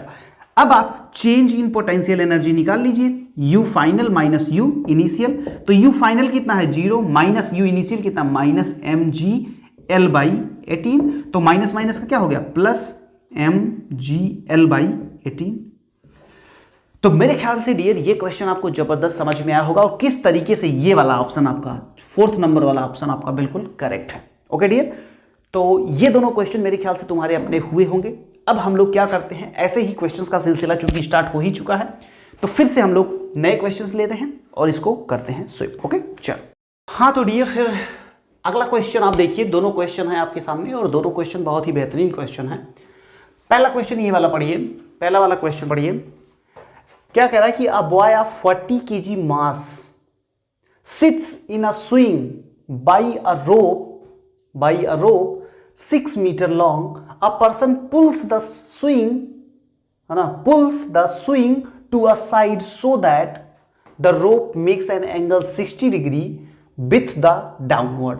अब आप चेंज इन पोटेंशियल एनर्जी निकाल लीजिए, u final minus u initial, तो u फाइनल कितना है 0 माइनस u इनिशियल कितना माइनस mgL/18, तो माइनस माइनस का क्या हो गया प्लस mgL/18। तो मेरे ख्याल से डियर ये क्वेश्चन आपको जबरदस्त समझ में आया होगा, और किस तरीके से ये वाला ऑप्शन आपका 4th नंबर वाला ऑप्शन आपका बिल्कुल करेक्ट है। ओके डियर, तो ये दोनों क्वेश्चन मेरे ख्याल से तुम्हारे अपने हुए होंगे। अब हम लोग क्या करते हैं, ऐसे ही क्वेश्चंस का सिलसिला चूंकि स्टार्ट हो ही चुका है, तो फिर से हम लोग नए क्वेश्चंस लेते हैं और इसको करते हैं स्विप। ओके चलो, हाँ तो डियर फिर अगला क्वेश्चन आप देखिए, दोनों क्वेश्चन है आपके सामने और दोनों क्वेश्चन बहुत ही बेहतरीन क्वेश्चन है। पहला क्वेश्चन ये वाला पढ़िए, पहला वाला क्वेश्चन पढ़िए, क्या कह रहा है कि a boy of 40 kg mass sits in a swing by a rope 6 metre long, a person pulls the swing, है ना, pulls the swing to a side so that the rope makes an angle 60 degree with the downward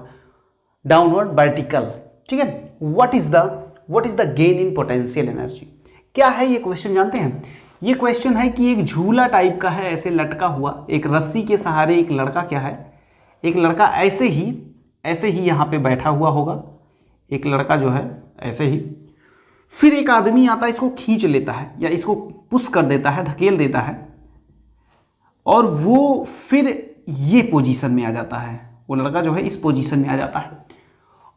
vertical. ठीक है, what is the gain in potential energy. क्या है ये question जानते हैं, ये क्वेश्चन है कि एक झूला टाइप का है, ऐसे लटका हुआ, एक रस्सी के सहारे एक लड़का क्या है, एक लड़का ऐसे ही यहाँ पे बैठा हुआ होगा, एक लड़का जो है ऐसे ही, फिर एक आदमी आता है इसको खींच लेता है या इसको पुश कर देता है, ढकेल देता है, और वो फिर ये पोजीशन में आ जाता है, वो लड़का जो है इस पोजीशन में आ जाता है,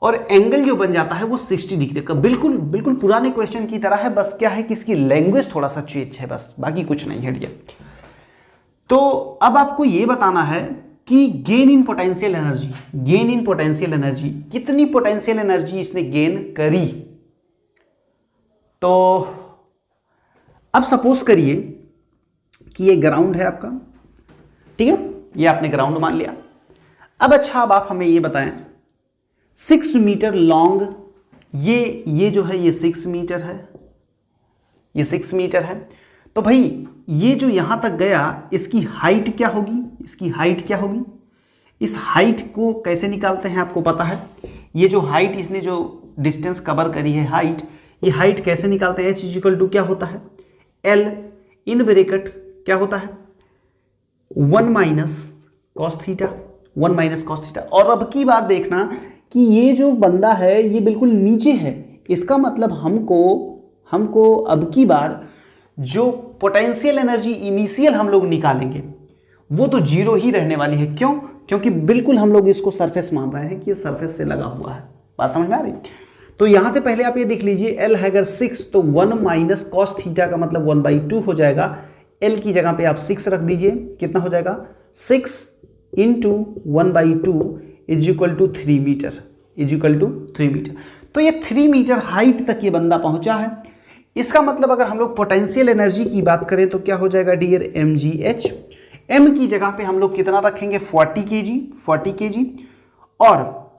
और एंगल जो बन जाता है वो 60 डिग्री का, बिल्कुल पुराने क्वेश्चन की तरह है, बस क्या है कि इसकी लैंग्वेज थोड़ा सा चेंज है, बस बाकी कुछ नहीं है डियर। तो अब आपको ये बताना है कि गेन इन पोटेंशियल एनर्जी, कितनी पोटेंशियल एनर्जी इसने गेन करी। तो अब सपोज करिए कि ये ग्राउंड है आपका, ठीक है, ये आपने ग्राउंड मान लिया। अब अच्छा, अब आप हमें ये बताएं 6 मीटर लॉन्ग, ये जो है ये 6 मीटर है, ये 6 मीटर है, तो भाई ये जो यहां तक गया इसकी हाइट क्या होगी, इस हाइट को कैसे निकालते हैं आपको पता है, ये जो हाइट इसने जो डिस्टेंस कवर करी है हाइट, ये हाइट कैसे निकालते हैं, h इक्वल टू क्या होता है, L इन ब्रैकेट क्या होता है 1 माइनस कॉस थीटा। और अब की बात देखना कि ये जो बंदा है ये बिल्कुल नीचे है, इसका मतलब हमको अब की बार जो पोटेंशियल एनर्जी इनिशियल हम लोग निकालेंगे वो तो 0 ही रहने वाली है। क्यों? क्योंकि बिल्कुल हम लोग इसको सरफेस मान रहे हैं कि ये सरफेस से लगा हुआ है। बात समझ में आ रही? तो यहां से पहले आप ये देख लीजिए, L है अगर 6 तो 1 माइनस कॉस थीटा का मतलब 1/2 हो जाएगा। L की जगह पे आप 6 रख दीजिए, कितना हो जाएगा 6 into 1/2 is equal to 3 metre, तो ये 3 मीटर हाइट तक ये बंदा पहुंचा है। इसका मतलब अगर हम लोग पोटेंशियल एनर्जी की बात करें तो क्या हो जाएगा डियर, mgh m की जगह पे हम लोग कितना रखेंगे 40 kg और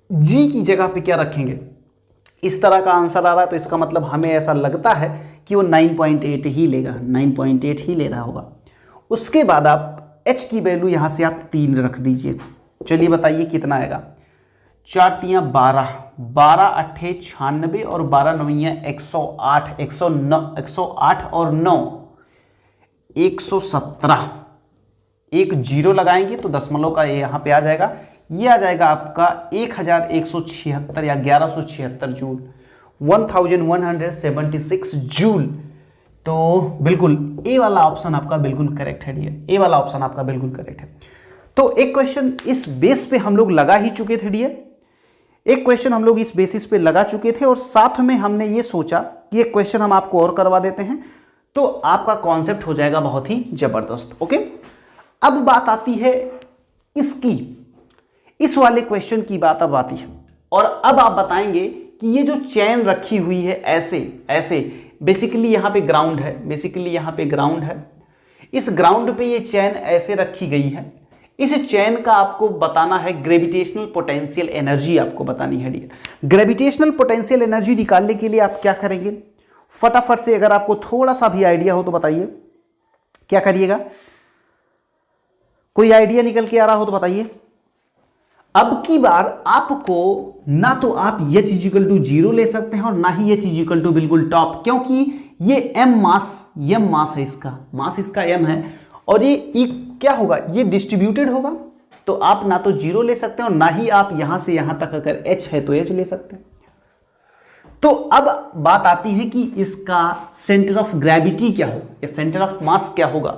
g की जगह पे क्या रखेंगे, इस तरह का आंसर आ रहा है तो इसका मतलब हमें ऐसा लगता है कि वो 9.8 ही लेगा, 9.8 ही ले रहा होगा। उसके बाद आप h की वैल्यू यहाँ से आप 3 रख दीजिए। चलिए बताइए कितना आएगा, 4 तियाँ 12, 12 अट्ठे 96 और 12 नौइयाँ 108, 108 और 9 117, एक जीरो लगाएंगे तो दशमलव का यहाँ पे आ जाएगा, ये आ जाएगा आपका 1176 या 1176 जूल, 1176 जूल। तो बिल्कुल ए वाला ऑप्शन आपका बिल्कुल करेक्ट है डियर, ए वाला ऑप्शन आपका बिल्कुल करेक्ट है। तो एक क्वेश्चन इस बेस पे हम लोग लगा ही चुके थे डियर, एक क्वेश्चन हम लोग इस बेसिस पे लगा चुके थे और साथ में हमने ये सोचा कि एक क्वेश्चन हम आपको और करवा देते हैं तो आपका कॉन्सेप्ट हो जाएगा बहुत ही जबरदस्त। ओके, अब बात आती है इसकी, इस वाले क्वेश्चन की बात अब आती है और अब आप बताएंगे कि ये जो चेन रखी हुई है ऐसे ऐसे, बेसिकली यहाँ पे ग्राउंड है, बेसिकली यहाँ पे ग्राउंड है, इस ग्राउंड पे ये चेन ऐसे रखी गई है, इस चेन का आपको बताना है ग्रेविटेशनल पोटेंशियल एनर्जी आपको बतानी है डियर। ग्रेविटेशनल पोटेंशियल एनर्जी निकालने के लिए आप क्या करेंगे, फटाफट से अगर आपको थोड़ा सा भी आइडिया हो तो बताइए क्या करिएगा, कोई आइडिया निकल के आ रहा हो तो बताइए। अब की बार आपको ना तो आप h इजिकल टू 0 ले सकते हैं और ना ही h इजिकल टू बिल्कुल टॉप, क्योंकि ये m मास है, इसका मास इसका m है और ये क्या होगा, ये डिस्ट्रीब्यूटेड होगा, तो आप ना तो 0 ले सकते हैं और ना ही आप यहां से यहां तक अगर h है तो h ले सकते हैं। तो अब बात आती है कि इसका सेंटर ऑफ ग्रेविटी क्या हो या सेंटर ऑफ मास क्या होगा।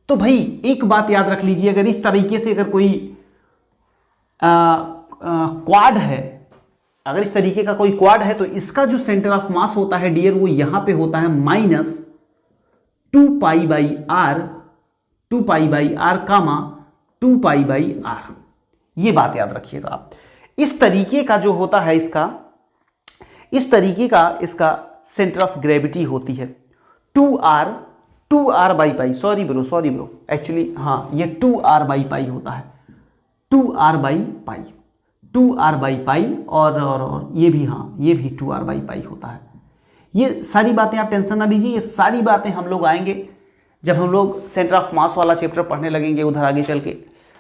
तो भाई एक बात याद रख लीजिए, अगर इस तरीके से अगर कोई क्वाड है, अगर इस तरीके का कोई क्वाड है तो इसका जो सेंटर ऑफ मास होता है डियर वो यहां पे होता है -2 pi by R, 2 pi by R comma 2 pi by R, ये बात याद रखिएगा आप। इस तरीके का जो होता है इसका, इस तरीके का इसका सेंटर ऑफ ग्रेविटी होती है 2r by pi, sorry bro actually हाँ ये 2r बाई पाई होता है, 2r बाई पाई और ये भी हाँ ये भी 2r बाई पाई होता है। ये सारी बातें आप टेंशन ना लीजिए, ये सारी बातें हम लोग आएंगे जब हम लोग सेंटर ऑफ मास वाला चैप्टर पढ़ने लगेंगे उधर आगे चल के,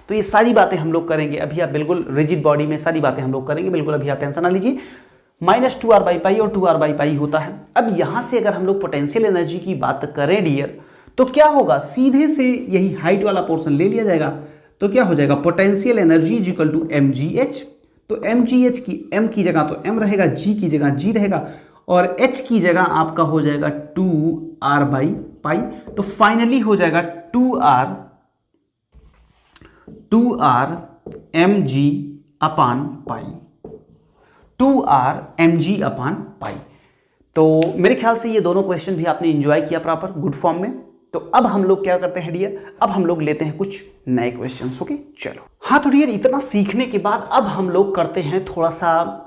तो ये सारी बातें हम लोग करेंगे। अभी आप बिल्कुल रिजिड बॉडी में सारी बातें हम लोग करेंगे, बिल्कुल अभी आप टेंशन ना लीजिए। -2r बाई पाई और 2r बाई पाई होता है। अब यहाँ से अगर हम लोग पोटेंशियल एनर्जी की बात करें डियर तो क्या होगा, सीधे से यही हाइट वाला पोर्शन ले लिया जाएगा, तो क्या हो जाएगा potential energy is equal to mgh। तो mgh की m की जगह तो m रहेगा, g की जगह g रहेगा और h की जगह आपका हो जाएगा 2r बाई पाई। तो फाइनली हो जाएगा 2r mg अपान पाई, 2r mg अपान पाई। तो मेरे ख्याल से ये दोनों क्वेश्चन भी आपने एंजॉय किया प्रॉपर गुड फॉर्म में। तो अब हम लोग क्या करते हैं डियर, अब हम लोग लेते हैं कुछ नए क्वेश्चंस। ओके चलो, हाँ तो डियर इतना सीखने के बाद अब हम लोग करते हैं थोड़ा सा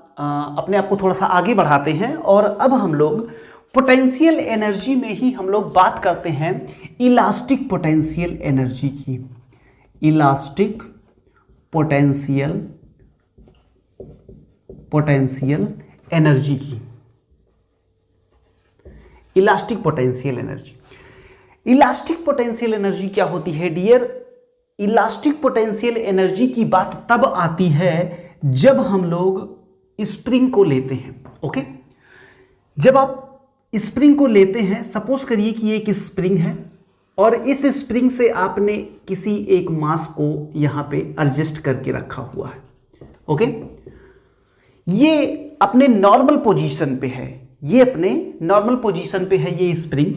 अपने आप को थोड़ा सा आगे बढ़ाते हैं और अब हम लोग पोटेंशियल एनर्जी में ही हम लोग बात करते हैं इलास्टिक पोटेंशियल एनर्जी की, इलास्टिक पोटेंशियल एनर्जी की, elastic potential energy. Elastic potential energy क्या होती है डियर, इलास्टिक पोटेंशियल एनर्जी की बात तब आती है जब हम लोग स्प्रिंग को लेते हैं। ओके, जब आप स्प्रिंग को लेते हैं, सपोज करिए कि एक स्प्रिंग है और इस स्प्रिंग से आपने किसी एक मास को यहां पे एडजस्ट करके रखा हुआ है। ओके, ये अपने नॉर्मल पोजीशन पे है, ये अपने नॉर्मल पोजीशन पे है ये स्प्रिंग,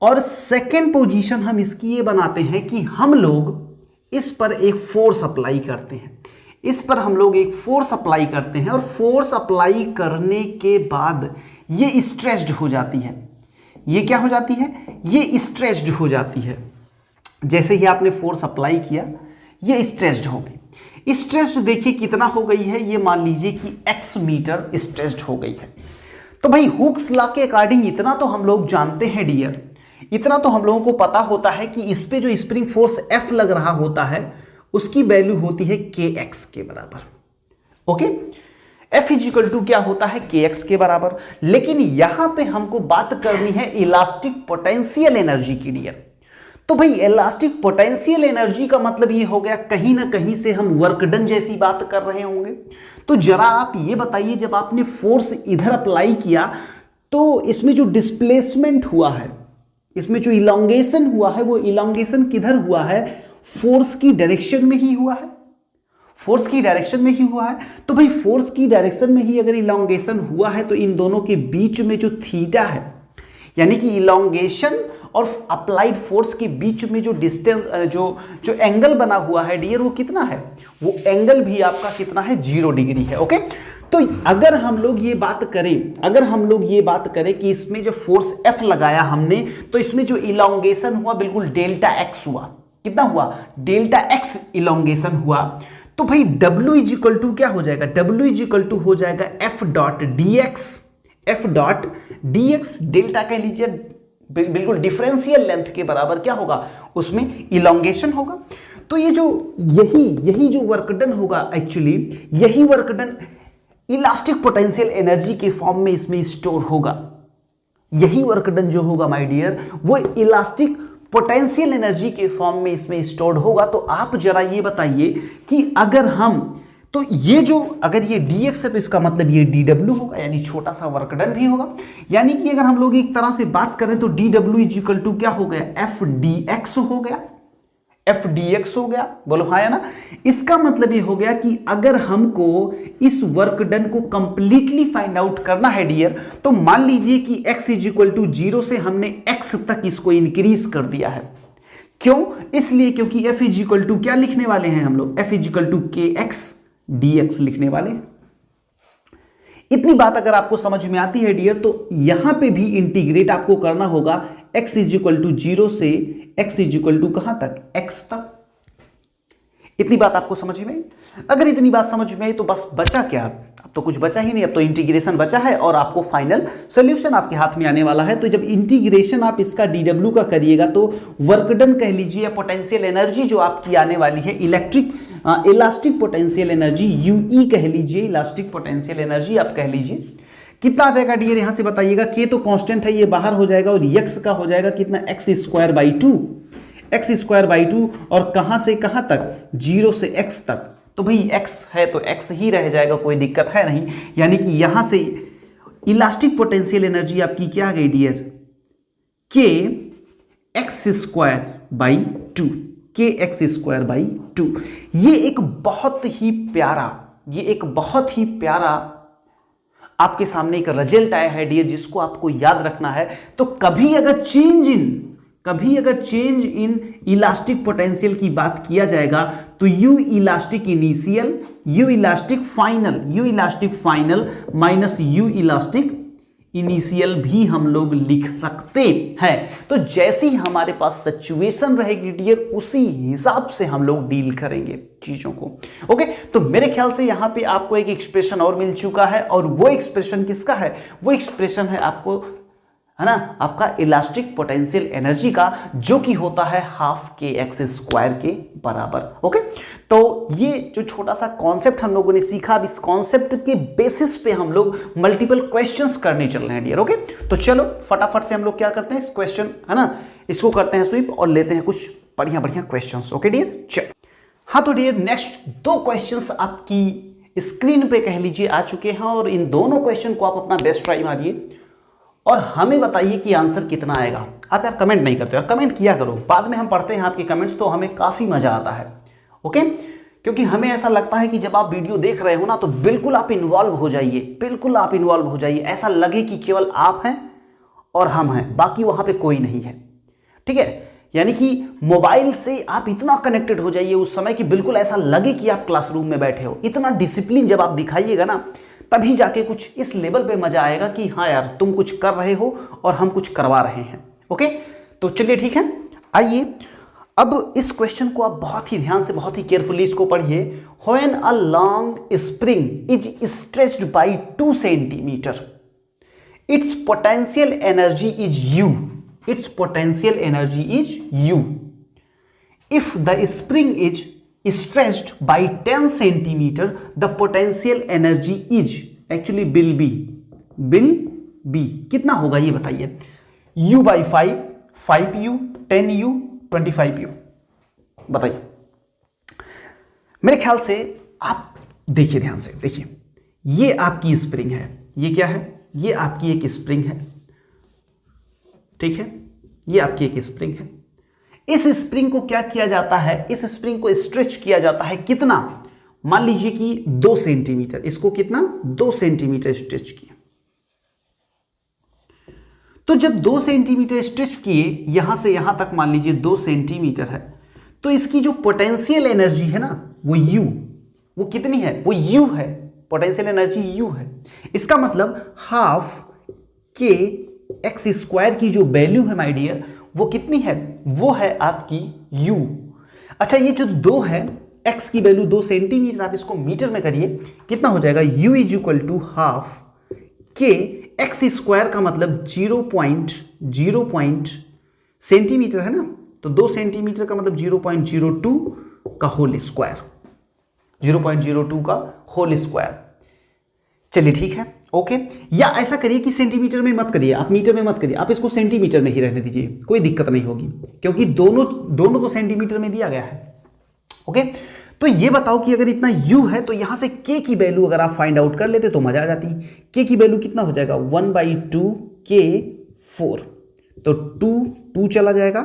और सेकेंड पोजीशन हम इसकी ये बनाते हैं कि हम लोग इस पर एक फोर्स अप्लाई करते हैं, इस पर हम लोग एक फोर्स अप्लाई करते हैं और फोर्स अप्लाई करने के बाद ये स्ट्रेच्ड हो जाती है। ये क्या हो जाती है, ये स्ट्रेच्ड हो जाती है। जैसे ही आपने फोर्स अप्लाई किया ये स्ट्रेच्ड हो गई। स्ट्रेच्ड देखिए कितना हो गई है, ये मान लीजिए कि x मीटर स्ट्रेच्ड हो गई है। तो भाई हुक्स लॉ के अकॉर्डिंग इतना तो हम लोग जानते हैं डियर, इतना तो हम लोगों को पता होता है कि इस पे जो स्प्रिंग फोर्स F लग रहा होता है उसकी वैल्यू होती है kx के बराबर। ओके, F इजिकल टू क्या होता है, kx के बराबर। लेकिन यहां पे हमको बात करनी है इलास्टिक पोटेंशियल एनर्जी की डियर। तो भाई इलास्टिक पोटेंशियल एनर्जी का मतलब ये हो गया कहीं ना कहीं से हम वर्क डन जैसी बात कर रहे होंगे। तो जरा आप ये बताइए, जब आपने फोर्स इधर अप्लाई किया तो इसमें जो डिस्प्लेसमेंट हुआ है, इसमें जो इलोंगेशन हुआ है, वो इलोंगेशन किधर हुआ है, फोर्स की डायरेक्शन में ही हुआ है। फोर्स की डायरेक्शन में ही हुआ है। तो भाई फोर्स की डायरेक्शन में ही अगर इलोंगेशन हुआ है तो इन दोनों के बीच में जो थीटा है, यानी कि इलोंगेशन और अप्लाइड फोर्स के बीच में जो डिस्टेंस जो एंगल बना हुआ है डियर, वो कितना है, वो एंगल भी आपका कितना है, 0 डिग्री है। ओके, तो अगर हम लोग ये बात करें कि इसमें जो फोर्स F लगाया हमने, तो इसमें जो इलोंगेशन हुआ बिल्कुल डेल्टा एक्स हुआ। कितना हुआ, डेल्टा एक्स इलोंगेशन हुआ। तो भाई W इजिकल टू क्या हो जाएगा, W इजिकल टू हो जाएगा F dot D x, delta कह लीजिए, बिल्कुल डिफरेंशियल लेंथ के बराबर क्या होगा, उसमें इलोंगेशन होगा। तो ये जो यही जो वर्क डन होगा, एक्चुअली यही work done elastic potential energy के फॉर्म में इसमें स्टोर होगा। यही वर्क डन जो होगा माय डियर, वो इलास्टिक पोटेंशियल एनर्जी के फॉर्म में इसमें स्टोर्ड होगा। तो आप जरा ये बताइए कि अगर हम, तो ये जो अगर ये dx है तो इसका मतलब ये dw होगा, यानी छोटा सा वर्क डन भी होगा। यानी कि अगर हम लोग एक तरह से बात करें तो dw इजिकल टू क्या हो गया, f dx हो गया, f dx हो गया, बोलो हाँ या ना। इसका मतलब ये हो गया कि अगर हमको इस वर्क डन को कंप्लीटली फाइंड आउट करना है डियर, तो मान लीजिए कि x इजिकल टू 0 से हमने x तक इसको इंक्रीज कर दिया है। क्यों, इसलिए क्योंकि f इजिकल टू क्या लिखने वाले हैं हम लोग, f is equal to kx dx लिखने वाले। इतनी बात अगर आपको समझ में आती है डियर, तो यहां पे भी इंटीग्रेट आपको करना होगा x इजिकल टू 0 से x इजिकल टू कहां तक, x तक। इतनी बात आपको समझ में आई? अगर इतनी बात समझ में आई तो बस बचा क्या, अब तो कुछ बचा ही नहीं, अब तो इंटीग्रेशन बचा है और आपको फाइनल सॉल्यूशन आपके हाथ में आने वाला है। तो जब इंटीग्रेशन आप इसका dw का करिएगा तो वर्क डन कह लीजिए, पोटेंशियल एनर्जी जो आपकी आने वाली है, इलास्टिक पोटेंशियल एनर्जी UE कह लीजिए, इलास्टिक पोटेंशियल एनर्जी आप कह लीजिए, कितना आ जाएगा डियर, यहां से बताइएगा। k तो कांस्टेंट है, ये बाहर हो जाएगा, और x का हो जाएगा कितना, x² 2 और कहां से कहां तक, 0 से x तक। तो भाई x है तो x ही रह जाएगा, कोई दिक्कत है नहीं। यानी कि यहां से इलास्टिक पोटेंशियल एनर्जी आपकी क्या आ गई डियर, kx² 2। ये एक बहुत ही प्यारा आपके सामने एक रिजल्ट आया है डियर, जिसको आपको याद रखना है। तो कभी अगर चेंज इन इलास्टिक पोटेंशियल की बात किया जाएगा तो U elastic initial, U elastic final minus U elastic initial भी हम लोग लिख सकते हैं। तो जैसी हमारे पास सिचुएशन रहेगी डियर, उसी हिसाब से हम लोग डील करेंगे चीजों को। ओके, तो मेरे ख्याल से यहां पे आपको एक एक्सप्रेशन और मिल चुका है, और वो एक्सप्रेशन किसका है, वो एक्सप्रेशन है आपको, है ना, आपका इलास्टिक पोटेंशियल एनर्जी का, जो कि होता है हाफ kx² के बराबर। ओके, तो ये जो छोटा सा कॉन्सेप्ट हम लोगों ने सीखा, अब इस कॉन्सेप्ट के बेसिस पे हम लोग मल्टीपल क्वेश्चंस करने चल रहे हैं डियर। ओके, तो चलो फटाफट से हम लोग क्या करते हैं, इस क्वेश्चन, है ना, इसको करते हैं स्वीप और लेते हैं कुछ बढ़िया क्वेश्चंस। ओके डियर, चलो। हाँ तो डियर, नेक्स्ट 2 क्वेश्चंस आपकी स्क्रीन पे कह लीजिए आ चुके हैं, और इन दोनों क्वेश्चन को आप अपना बेस्ट ट्राई मारिए और हमें बताइए कि आंसर कितना आएगा। आप यार कमेंट नहीं करते, कमेंट किया करो, बाद में हम पढ़ते हैं आपके कमेंट्स, तो हमें काफ़ी मज़ा आता है। ओके, क्योंकि हमें ऐसा लगता है कि जब आप वीडियो देख रहे हो ना, तो बिल्कुल आप इन्वॉल्व हो जाइए, ऐसा लगे कि केवल आप हैं और हम हैं, बाकी वहाँ पे कोई नहीं है। ठीक है, यानी कि मोबाइल से आप इतना कनेक्टेड हो जाइए उस समय कि बिल्कुल ऐसा लगे कि आप क्लासरूम में बैठे हो। इतना डिसिप्लिन जब आप दिखाइएगा ना, तभी जाके कुछ इस लेवल पे मजा आएगा कि हाँ यार, तुम कुछ कर रहे हो और हम कुछ करवा रहे हैं। ओके, तो चलिए ठीक है, आइए अब इस क्वेश्चन को आप बहुत ही ध्यान से, बहुत ही केयरफुली इसको पढ़िए। When a long spring is stretched by 2 centimetre, its potential energy is U। its potential energy is U. If the spring is stretched by 10 centimeter, the potential energy is actually will be कितना होगा ये बताइए? U by 5, 5U, 10U, 25U, बताइए। मेरे ख्याल से आप देखिए, ध्यान से देखिए, ये आपकी स्प्रिंग है, ये क्या है? ये आपकी एक स्प्रिंग है, ठीक है, ये आपकी एक स्प्रिंग है। इस स्प्रिंग को क्या किया जाता है? इस स्प्रिंग को स्ट्रेच किया जाता है कितना? मान लीजिए कि 2 सेंटीमीटर, इसको कितना? 2 सेंटीमीटर स्ट्रेच किया। तो जब 2 सेंटीमीटर स्ट्रेच किए यहां से यहां तक, मान लीजिए 2 सेंटीमीटर है, तो इसकी जो पोटेंशियल एनर्जी है ना, वो U, वो कितनी है? वो U है, पोटेंशियल एनर्जी U है। इसका मतलब हाफ के एक्स स्क्वायर की जो वैल्यू है माय डियर, वो कितनी है? वो है आपकी U। अच्छा, ये जो 2 है, x की वैल्यू 2 सेंटीमीटर, आप इसको मीटर में करिए, कितना हो जाएगा? U is equal to half K X square का मतलब 0.0 सेंटीमीटर है ना, तो 2 सेंटीमीटर का मतलब 0.02 का होल स्क्वायर, 0.02 का होल स्क्वायर। चलिए ठीक है, ओके। या ऐसा करिए कि सेंटीमीटर में मत करिए, आप मीटर में मत करिए, आप इसको सेंटीमीटर में ही रहने दीजिए, कोई दिक्कत नहीं होगी, क्योंकि दोनों तो सेंटीमीटर में दिया गया है, ओके। तो ये बताओ कि अगर इतना U है तो यहां से K की वैल्यू अगर आप फाइंड आउट कर लेते तो मजा आ जाती। K की वैल्यू कितना हो जाएगा? 1/2K4, तो 2 चला जाएगा,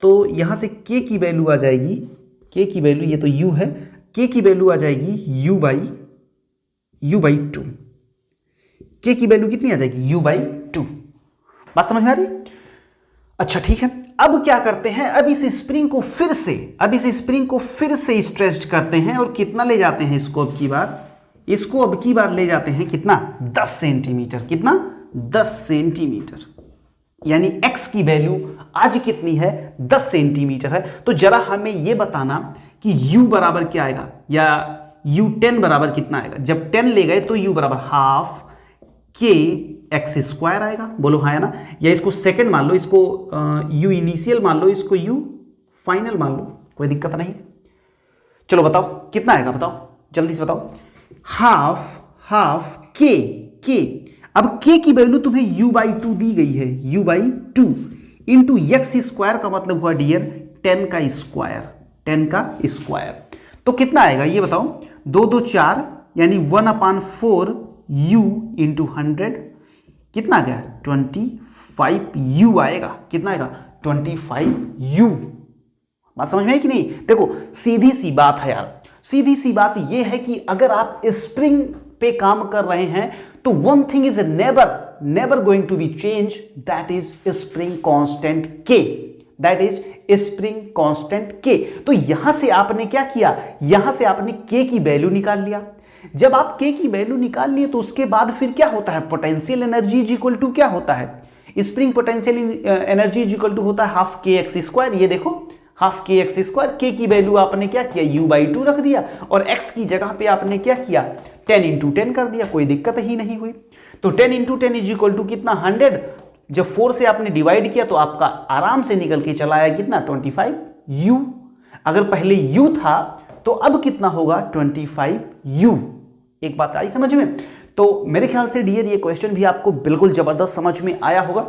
तो यहां से K की वैल्यू आ जाएगी, K की वैल्यू, ये तो U है, K की वैल्यू आ जाएगी U/2। K की वैल्यू कितनी आ जाएगी? U/2। बात समझ में आ रही? अच्छा ठीक है, अब क्या करते हैं? अब इस स्प्रिंग को फिर से स्ट्रेच्ड करते हैं और कितना ले जाते हैं इसको? अब की बार ले जाते हैं कितना? 10 सेंटीमीटर। कितना? 10 सेंटीमीटर, यानी x की वैल्यू आज कितनी है? 10 सेंटीमीटर है। तो जरा हमें यह बताना कि u बराबर क्या आएगा, या U10 बराबर कितना आएगा? जब 10 ले गए तो u बराबर हाफ के एक्स स्क्वायर आएगा, बोलो हाँ है ना? या इसको सेकंड मान लो, इसको u इनिशियल मान लो, इसको u फाइनल मान लो, कोई दिक्कत नहीं। चलो बताओ कितना आएगा, बताओ जल्दी से बताओ। हाफ के, अब k की वैल्यू तुम्हें U/2 दी गई है, U/2 इंटू एक्स स्क्वायर का मतलब हुआ डियर 10 का स्क्वायर, तो कितना आएगा ये बताओ? 2 2 4, यानी 1/4 U इंटू 100, कितना आ गया? 25U आएगा। कितना आएगा? 25U। बात समझ में है कि नहीं? देखो सीधी सी बात है यार, सीधी सी बात यह है कि अगर आप स्प्रिंग पे काम कर रहे हैं तो one thing is never going to be change, that is spring constant K, that is spring constant K। तो यहां से आपने क्या किया? यहां से आपने K की वैल्यू निकाल लिया। जब आप K की वैल्यू निकाल लिए तो उसके बाद फिर क्या होता है? Potential energy is equal to क्या होता है? Spring potential energy is equal to होता है हाफ के एक्स स्क्वायर। ये देखो half K X square, K की वैल्यू आपने क्या किया? U/2 रख दिया, और x की जगह पे आपने क्या किया? 10 × 10 कर दिया, कोई दिक्कत ही नहीं हुई। तो 10 × 10 इज इक्वल टू कितना? 100। जब 4 से आपने डिवाइड किया तो आपका आराम से निकल के चला आया कितना? 25U। अगर पहले U था तो अब कितना होगा? 25U। एक बात आई समझ में? तो मेरे ख्याल से डियर ये क्वेश्चन भी आपको बिल्कुल जबरदस्त समझ में आया होगा।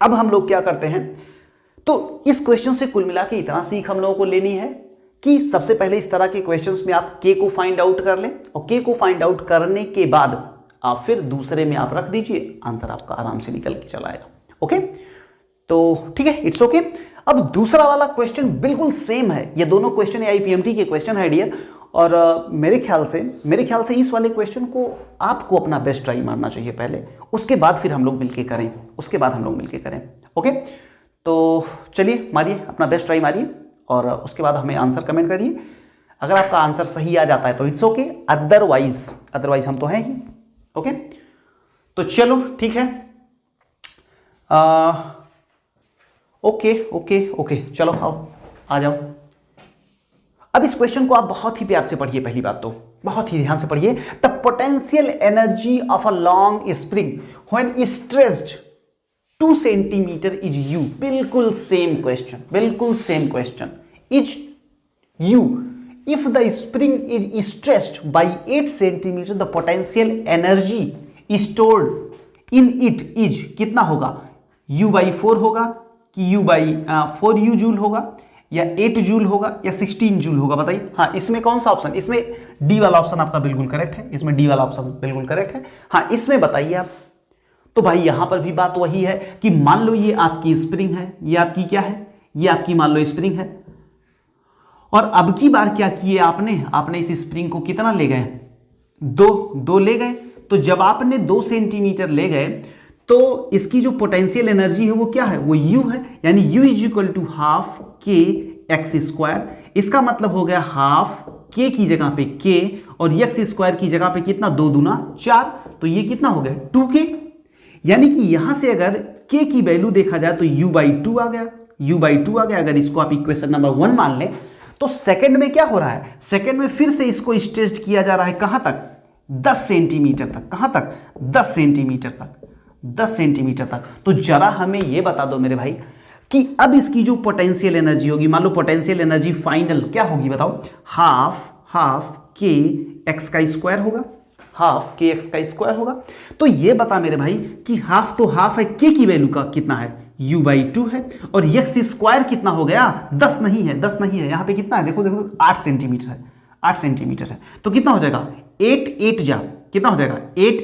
अब हम लोग क्या करते हैं, तो इस क्वेश्चन से कुल मिला के इतना सीख हम लोगों को लेनी है कि सबसे पहले इस तरह के क्वेश्चंस में आप K को फाइंड आउट कर लें, और K को फाइंड आउट करने के बाद आप फिर दूसरे में आप रख दीजिए, आंसर आपका आराम से निकल के चला आएगा। ओके, तो ठीक है, इट्स ओके। अब दूसरा वाला क्वेश्चन बिल्कुल सेम है, ये दोनों क्वेश्चन AIPMT के क्वेश्चन है डियर, और मेरे ख्याल से इस वाले क्वेश्चन को आपको अपना बेस्ट ट्राई मारना चाहिए पहले, उसके बाद फिर हम लोग मिलके करें। ओके, तो चलिए मारिए अपना बेस्ट ट्राई मारिए, और उसके बाद हमें आंसर कमेंट करिए। अगर आपका आंसर सही आ जाता है तो इट्स ओके, अदरवाइज हम तो हैं ही। ओके, तो चलो ठीक है, ओके, चलो आओ, आ जाओ। अब इस क्वेश्चन को आप बहुत ही प्यार से पढ़िए, पहली बात तो बहुत ही ध्यान से पढ़िए। The potential energy of a long spring when stretched 2 centimetre is U. बिल्कुल सेम क्वेश्चन, बिल्कुल same question. Is U if the spring is stretched by 8 centimetre the potential energy stored in it is कितना होगा? u/4 होगा कि u/4u joule होगा या 8 joule होगा या 16 जूल होगा? बताइए। हाँ, इसमें कौन सा ऑप्शन? इसमें डी वाला ऑप्शन आपका बिल्कुल करेक्ट है, इसमें डी वाला ऑप्शन बिल्कुल करेक्ट है। हाँ, इसमें बताइए आप। तो भाई यहां पर भी बात वही है कि मान लो ये आपकी स्प्रिंग है, ये आपकी क्या है? ये आपकी मान लो स्प्रिंग है, और अब की बार क्या किए आपने इस स्प्रिंग को कितना ले गए? दो ले गए। तो जब आपने 2 सेंटीमीटर ले गए तो इसकी जो पोटेंशियल एनर्जी है वो क्या है? वो u है, यानी u is equal to half K X square. इसका मतलब हो गया हाफ k की जगह पे k और x स्क्वायर की जगह पे कितना? 2 दूना 4, तो ये कितना हो गया? 2k। यानी कि यहां से अगर k की वैल्यू देखा जाए तो u/2 आ गया, u/2 आ गया। अगर इसको आप इक्वेशन नंबर 1 मान लें तो सेकंड में क्या हो रहा है? सेकंड में फिर से इसको स्ट्रेच किया जा रहा है, कहां तक? 10 सेंटीमीटर तक। कहां तक? 10 सेंटीमीटर तक, 10 सेंटीमीटर तक। तो जरा हमें यह बता दो मेरे भाई कि अब इसकी जो पोटेंशियल एनर्जी होगी, मान लो पोटेंशियल एनर्जी फाइनल क्या होगी? बताओ। हाफ के एक्स का स्क्वायर होगा, हाफ के एक्स का स्क्वायर होगा। तो ये बता मेरे भाई कि हाफ तो हाफ है, के की वैल्यू का कितना है? u/2 है, और एक्स स्क्वायर कितना हो गया? 10 नहीं है, 10 नहीं है, यहां पे कितना है? देखो 8 सेंटीमीटर है, 8 सेंटीमीटर है। तो कितना हो जाएगा? 8 जा कितना हो जाएगा? 8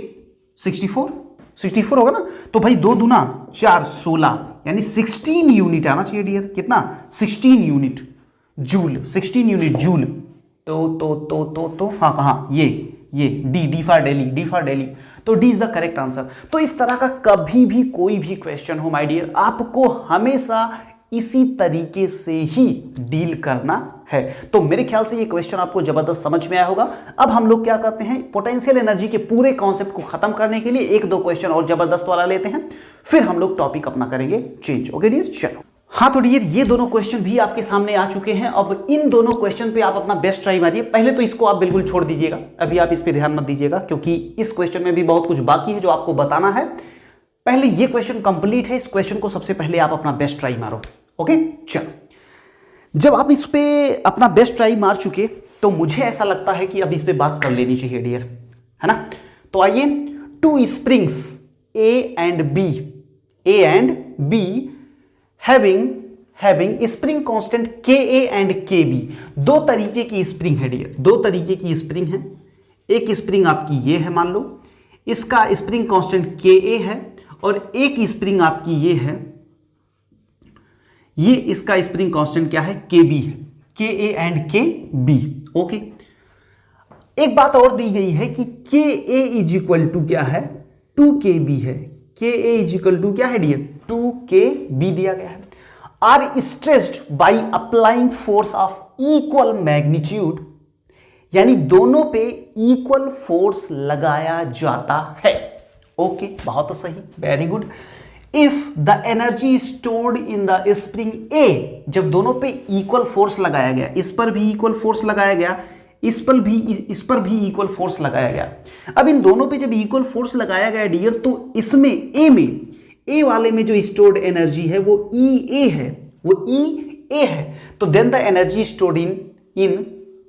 64 होगा ना। तो भाई 2 दूना 4 16, यानी 16 यूनिट आना चाहिए डियर। कितना? 16 यूनिट जूल, 16 यूनिट जूल। तो हाँ कहाँ? ये डी फॉर दिल्ली, तो D is the correct answer. तो इस तरह का कभी भी कोई भी क्वेश्चन हो माय डियर, आपको हमेशा इसी तरीके से ही डील करना है। तो मेरे ख्याल से ये क्वेश्चन आपको जबरदस्त समझ में आया होगा। अब हम लोग क्या करते हैं, पोटेंशियल एनर्जी के पूरे कॉन्सेप्ट को खत्म करने के लिए 1-2 क्वेश्चन और जबरदस्त वाला लेते हैं, फिर हम लोग टॉपिक अपना करेंगे चेंज। ओके डियर, चलो। हाँ तो डियर, ये दोनों क्वेश्चन भी आपके सामने आ चुके हैं। अब इन दोनों क्वेश्चन पे आप अपना बेस्ट ट्राई मारिए। पहले तो इसको आप बिल्कुल छोड़ दीजिएगा, अभी आप इस पे ध्यान मत दीजिएगा, क्योंकि इस क्वेश्चन में भी बहुत कुछ बाकी है जो आपको बताना है। पहले ये क्वेश्चन कंप्लीट है, इस क्वेश्चन को सबसे पहले आप अपना बेस्ट ट्राई मारो। ओके चलो, जब आप इस पे अपना बेस्ट ट्राई मार चुके तो मुझे ऐसा लगता है कि अब इस पे बात कर लेनी चाहिए डियर, है ना। तो आइए, 2 springs A and B having spring constant Ka and Kb। 2 तरीके की स्प्रिंग है डियर, 2 तरीके की स्प्रिंग है। एक स्प्रिंग आपकी ये है, मान लो इसका स्प्रिंग कांस्टेंट Ka है, और एक स्प्रिंग आपकी ये है, ये इसका स्प्रिंग कांस्टेंट क्या है? Kb है, Ka and Kb। ओके, एक बात और दी गई है कि Ka इज इक्वल टू क्या है? 2Kb है। Ka इज इक्वल टू क्या है डियर? 2Kb दिया गया है। Are stressed by applying force of equal magnitude, यानी दोनों पे इक्वल फोर्स लगाया जाता है। ओके, बहुत सही, very good. If the energy stored in the spring A, जब दोनों पे इक्वल फोर्स लगाया गया, इस पर भी इक्वल फोर्स लगाया गया, इस पर भी इक्वल फोर्स लगाया गया। अब इन दोनों पे जब इक्वल फोर्स लगाया गया डियर, तो इसमें ए वाले में जो स्टोर्ड एनर्जी है वो EA है, तो then the energy stored in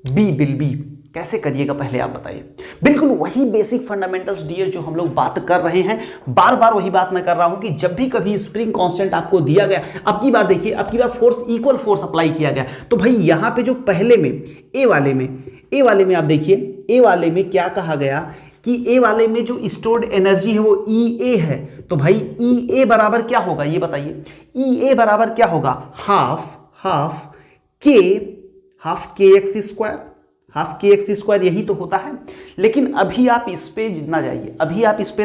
B will be. कैसे करिएगा पहले आप बताइए। बिल्कुल वही बेसिक फंडामेंटल्स डियर जो हम लोग बात कर रहे हैं, बार बार वही बात मैं कर रहा हूं कि जब भी कभी स्प्रिंग कांस्टेंट आपको दिया गया, अब की बार देखिए, अब की बार फोर्स इक्वल फोर्स अप्लाई किया गया, तो भाई यहां पे जो पहले में ए वाले में आप देखिए, ए वाले में क्या कहा गया कि ए वाले में जो स्टोर्ड एनर्जी है वो EA है। तो भाई EA बराबर क्या होगा ये बताइए? EA बराबर क्या होगा? हाफ के एक्स स्क्वायर, यही तो होता है। लेकिन अभी आप इस पे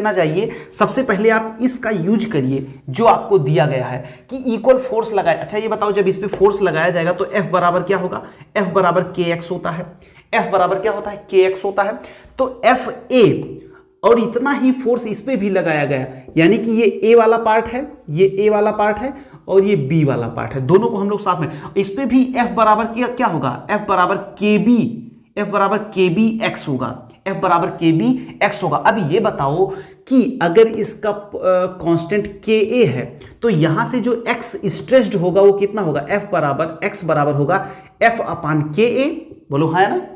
ना जाइए, सबसे पहले आप इसका यूज करिए जो आपको दिया गया है कि इक्वल फोर्स लगाए। अच्छा ये बताओ, जब इस पे फोर्स लगाया जाएगा तो F बराबर क्या होगा? F बराबर KX होता है। F बराबर क्या होता है? KX होता है। तो FA, और इतना ही फोर्स इस पे भी लगाया गया, यानी कि ये A वाला पार्ट है, ये A वाला पार्ट है, और ये B वाला पार्ट है, दोनों को हम लोग साथ में, इस पे भी F बराबर क्या होगा? F बराबर KB x होगा, F बराबर KB x होगा। अब ये बताओ कि अगर इसका कांस्टेंट के ए है तो यहां से जो x स्ट्रेस्ड होगा वो कितना होगा, f बराबर x बराबर होगा f अपान के ए, बोलो हाँ है ना।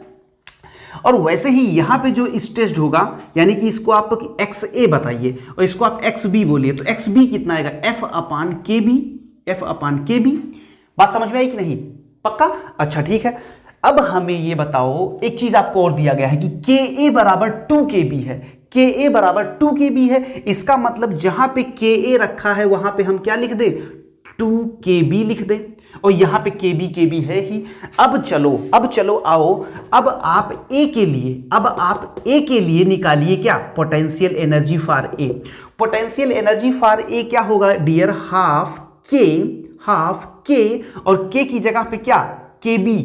और वैसे ही यहां पे जो स्ट्रेस्ड होगा यानी कि इसको आप एक्स ए बताइए और इसको आप एक्स बी बोलिए, तो एक्स बी कितना आएगा, एफ अपान के बी, एफ अपान के बी। बात समझ में आई कि नहीं, पक्का? अच्छा ठीक है। अब हमें ये बताओ, एक चीज आपको और दिया गया है कि के ए बराबर 2kb है, के ए बराबर 2kb है। इसका मतलब जहां पे के ए रखा है वहां पे हम क्या लिख दे, 2kb लिख दे, और यहां पे केबी है ही। अब चलो आओ, अब आप ए के लिए निकालिए क्या, potential energy for a. Potential energy for a क्या होगा डियर, हाफ के और के की जगह पे क्या, के बी,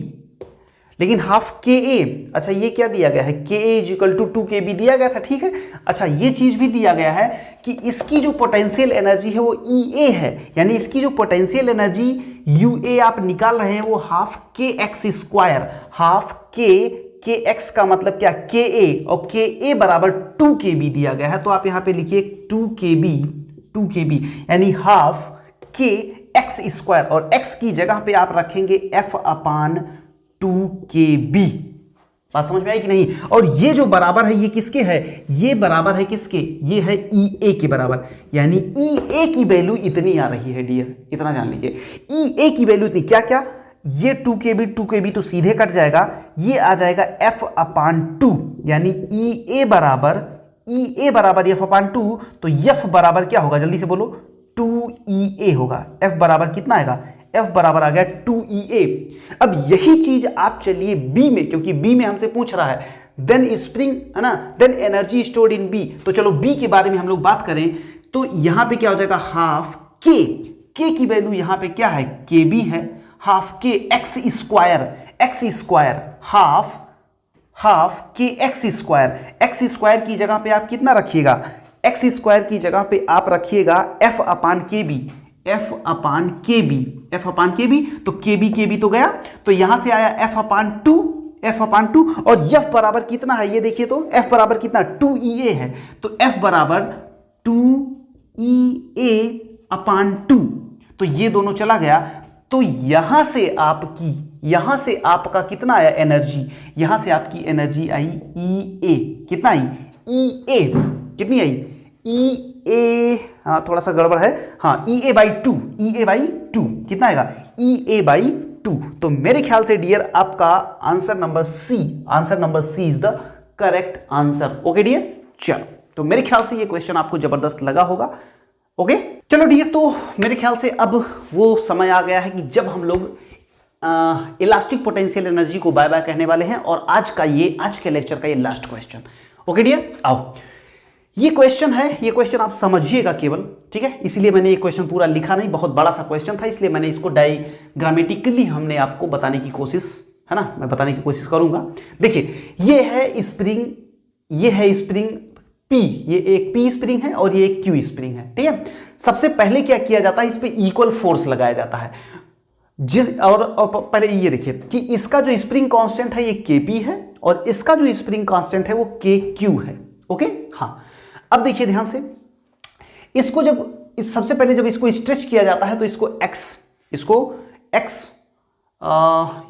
लेकिन हाफ के ए। अच्छा ये क्या दिया गया है, के ए इज इक्वल टू 2kb दिया गया था, ठीक है। अच्छा ये चीज भी दिया गया है कि इसकी जो पोटेंशियल एनर्जी है वो ई ए है, यानी इसकी जो पोटेंशियल एनर्जी यू ए आप निकाल रहे हैं वो half K X square, half K x का मतलब क्या, के ए, और के ए बराबर 2kb दिया गया है। तो आप यहां पे लिखिए 2kb यानी हाफ के एक्स स्क्वायर, और एक्स की जगह पे आप रखेंगे एफ अपान 2kb। बात समझ में आई कि नहीं। और ये जो बराबर है ये किसके है, ये बराबर है किसके, ये है ई ए के बराबर, यानी ई ए की वैल्यू इतनी आ रही है डियर, इतना जान लीजिए, ई ए की वैल्यू इतनी, क्या क्या, ये 2kb तो सीधे कट जाएगा, ये आ जाएगा f अपान 2, यानी ई ए बराबर एफ अपान 2, तो एफ बराबर क्या होगा, जल्दी से बोलो, 2EA होगा। f बराबर कितना आएगा, f बराबर आ गया 2EA। अब यही चीज आप चलिए b में, क्योंकि b में हमसे पूछ रहा है देन स्प्रिंग है ना, then energy stored in b, तो चलो b के बारे में हम लोग बात करें तो यहां पे क्या हो जाएगा, हाफ के की वैल्यू यहां पे क्या है, kb है, half K X square half K X square की जगह पे आप कितना रखिएगा, एक्स स्क्वायर की जगह पे आप रखिएगा f अपान के बी, f अपान के बी, तो के बी तो गया, तो यहां से आया f अपान 2, और f बराबर कितना है ये देखिए, तो f बराबर कितना, 2EA है, तो f बराबर 2EA अपान 2, तो ये दोनों चला गया, तो यहां से आपका कितना आया एनर्जी, यहां से आपकी एनर्जी आई EA, कितना आई EA, कितनी आई EA, हाँ थोड़ा सा गड़बड़ है, हाँ EA बाई 2 कितना आएगा, EA बाई 2। तो मेरे ख्याल से डियर आपका answer number C is the correct answer. Okay dear, चलो तो मेरे ख्याल से ये क्वेश्चन आपको जबरदस्त लगा होगा। ओके चलो डियर, तो मेरे ख्याल से अब वो समय आ गया है कि जब हम लोग इलास्टिक पोटेंशियल एनर्जी को बाय बाय कहने वाले हैं, और आज के लेक्चर का ये लास्ट क्वेश्चन। ओके डियर, आओ ये क्वेश्चन आप समझिएगा केवल, ठीक है, इसलिए मैंने ये क्वेश्चन पूरा लिखा नहीं, बहुत बड़ा सा क्वेश्चन था, इसलिए मैंने इसको डायग्रामेटिकली हमने आपको बताने की कोशिश, है ना, मैं बताने की कोशिश करूंगा। देखिए ये है स्प्रिंग P, ये एक P स्प्रिंग है और ये एक Q स्प्रिंग है, ठीक है। सबसे पहले क्या किया जाता है, इस पे इक्वल फोर्स लगाया जाता है, और पहले ये देखिए कि इसका जो स्प्रिंग कांस्टेंट है ये Kp है, और इसका जो स्प्रिंग कांस्टेंट है वो Kq है। ओके हाँ, अब देखिए ध्यान से, इसको सबसे पहले जब इसको स्ट्रेच किया जाता है तो इसको x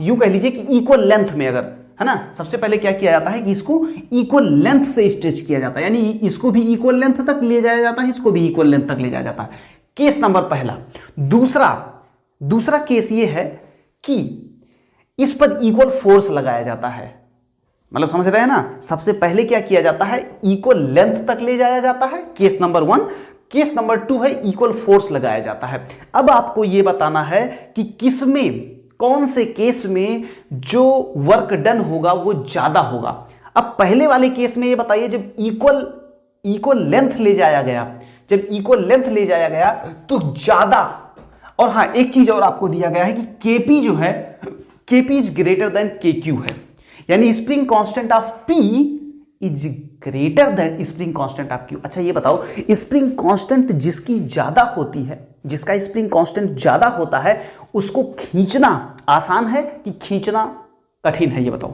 यूं कह लीजिए कि इक्वल लेंथ में, अगर है ना, सबसे पहले क्या किया जाता है कि इसको इक्वल लेंथ से स्ट्रेच किया जाता है, यानी इसको भी इक्वल लेंथ तक ले जाया जाता है, इसको भी इक्वल लेंथ तक ले जाया जाता है। केस नंबर पहला। दूसरा केस ये है कि इस पर इक्वल फोर्स लगाया जाता है, मतलब समझ रहे हैं ना, सबसे पहले क्या किया जाता है, इक्वल लेंथ तक ले जाया जाता है, केस नंबर 1। केस नंबर 2 है इक्वल फोर्स लगाया जाता है। अब आपको यह बताना है कि कौन से केस में जो वर्क डन होगा वो ज्यादा होगा। अब पहले वाले केस में ये बताइए, जब इक्वल लेंथ ले जाया गया, तो ज्यादा, और हाँ एक चीज और आपको दिया गया है कि Kp जो है, Kp is greater than Kq है, यानी spring constant of P is greater than spring constant of Q। अच्छा ये बताओ, स्प्रिंग कांस्टेंट जिसकी ज्यादा होती है, जिसका स्प्रिंग कांस्टेंट ज्यादा होता है, उसको खींचना आसान है कि खींचना कठिन है, ये बताओ।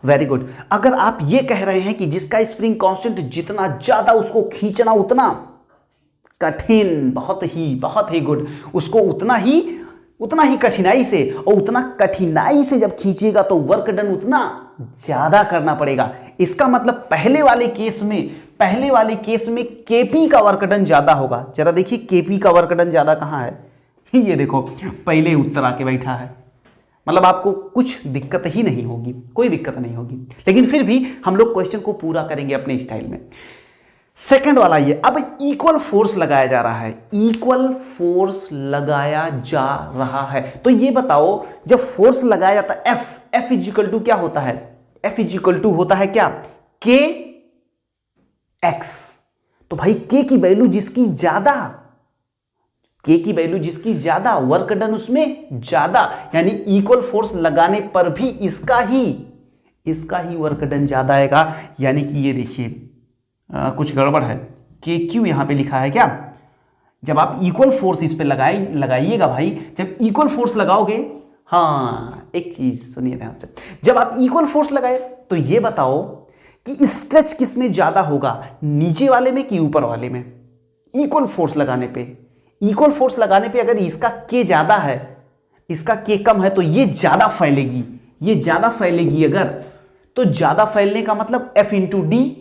Very good. अगर आप ये कह रहे हैं कि जिसका स्प्रिंग कांस्टेंट जितना ज्यादा उसको खींचना उतना कठिन, बहुत ही गुड, उसको उतना ही कठिनाई से, और उतना कठिनाई से जब खींचिएगा तो वर्क डन उतना ज्यादा करना पड़ेगा। इसका मतलब पहले वाले केस में केपी का वर्क डन ज्यादा होगा। जरा देखिए केपी का वर्क डन ज्यादा कहां है, ये देखो पहले उत्तर आके बैठा है। मतलब आपको कुछ दिक्कत ही नहीं होगी, कोई दिक्कत नहीं होगी, लेकिन फिर भी हम लोग क्वेश्चन को पूरा करेंगे अपने स्टाइल में। सेकंड वाला ये, अब इक्वल फोर्स लगाया जा रहा है, इक्वल फोर्स लगाया जा रहा है। तो ये बताओ जब फोर्स लगाया जाता है एफ इजिकल टू क्या होता है, एफ इजिकल टू होता है क्या, के एक्स। तो भाई के की वैल्यू जिसकी ज्यादा वर्क डन उसमें ज्यादा, यानी इक्वल फोर्स लगाने पर भी इसका ही वर्क डन ज्यादा आएगा। यानी कि ये देखिए कुछ गड़बड़ है, के क्यू यहां पे लिखा है क्या। जब आप इक्वल फोर्स इस पे लगाइएगा भाई, जब इक्वल फोर्स लगाओगे, हाँ एक चीज सुनिए ध्यान से, जब आप इक्वल फोर्स लगाए तो ये बताओ कि स्ट्रेच किस में ज्यादा होगा, नीचे वाले में कि ऊपर वाले में। इक्वल फोर्स लगाने पे अगर इसका के ज्यादा है, इसका के कम है, तो ये ज्यादा फैलेगी अगर, तो ज्यादा फैलने का मतलब F इंटू डी,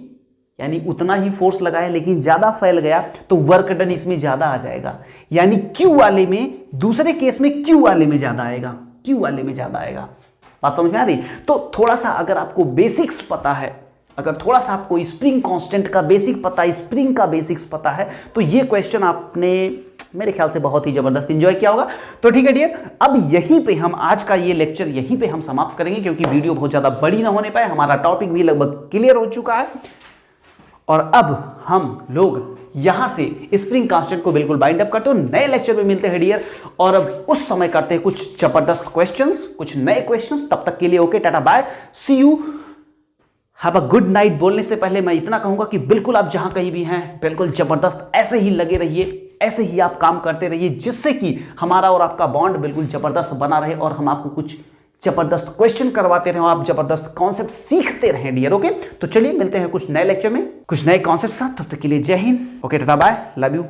यानी उतना ही फोर्स लगाए लेकिन ज्यादा फैल गया तो वर्क डन इसमें ज्यादा आ जाएगा। यानी Q वाले में, दूसरे केस में Q वाले में ज्यादा आएगा, बात समझ में आ रही। तो थोड़ा सा अगर आपको बेसिक्स पता है, अगर थोड़ा सा आपको स्प्रिंग कांस्टेंट का बेसिक पता है, स्प्रिंग का बेसिक्स पता है, तो ये क्वेश्चन आपने मेरे ख्याल से बहुत ही जबरदस्त एंजॉय किया होगा। तो ठीक है डियर, अब यहीं पे हम आज का ये लेक्चर यहीं पे हम समाप्त करेंगे, क्योंकि वीडियो बहुत ज्यादा बड़ी ना होने पाए, हमारा टॉपिक भी लगभग क्लियर हो चुका है। और अब हम लोग यहां से स्प्रिंग कांस्टेंट को बिल्कुल बाइंड अप करते हो, नए लेक्चर में मिलते हैं डियर। और अब उस समय करते हैं कुछ जबरदस्त क्वेश्चंस, कुछ नए क्वेश्चंस। तब तक के लिए okay, tata bye, see you, have a good night. बोलने से पहले मैं इतना कहूंगा कि बिल्कुल आप जहां कहीं भी हैं, बिल्कुल जबरदस्त ऐसे ही लगे रहिए, ऐसे ही आप काम करते रहिए, जिससे कि हमारा और आपका बॉन्ड बिल्कुल जबरदस्त बना रहे और हम आपको कुछ जबरदस्त क्वेश्चन करवाते रहे, आप जबरदस्त कॉन्सेप्ट सीखते रहें डियर। ओके, तो चलिए मिलते हैं कुछ नए लेक्चर में कुछ नए कॉन्सेप्ट साथ। तब तक के लिए Jai Hind, okay tata bye, love you.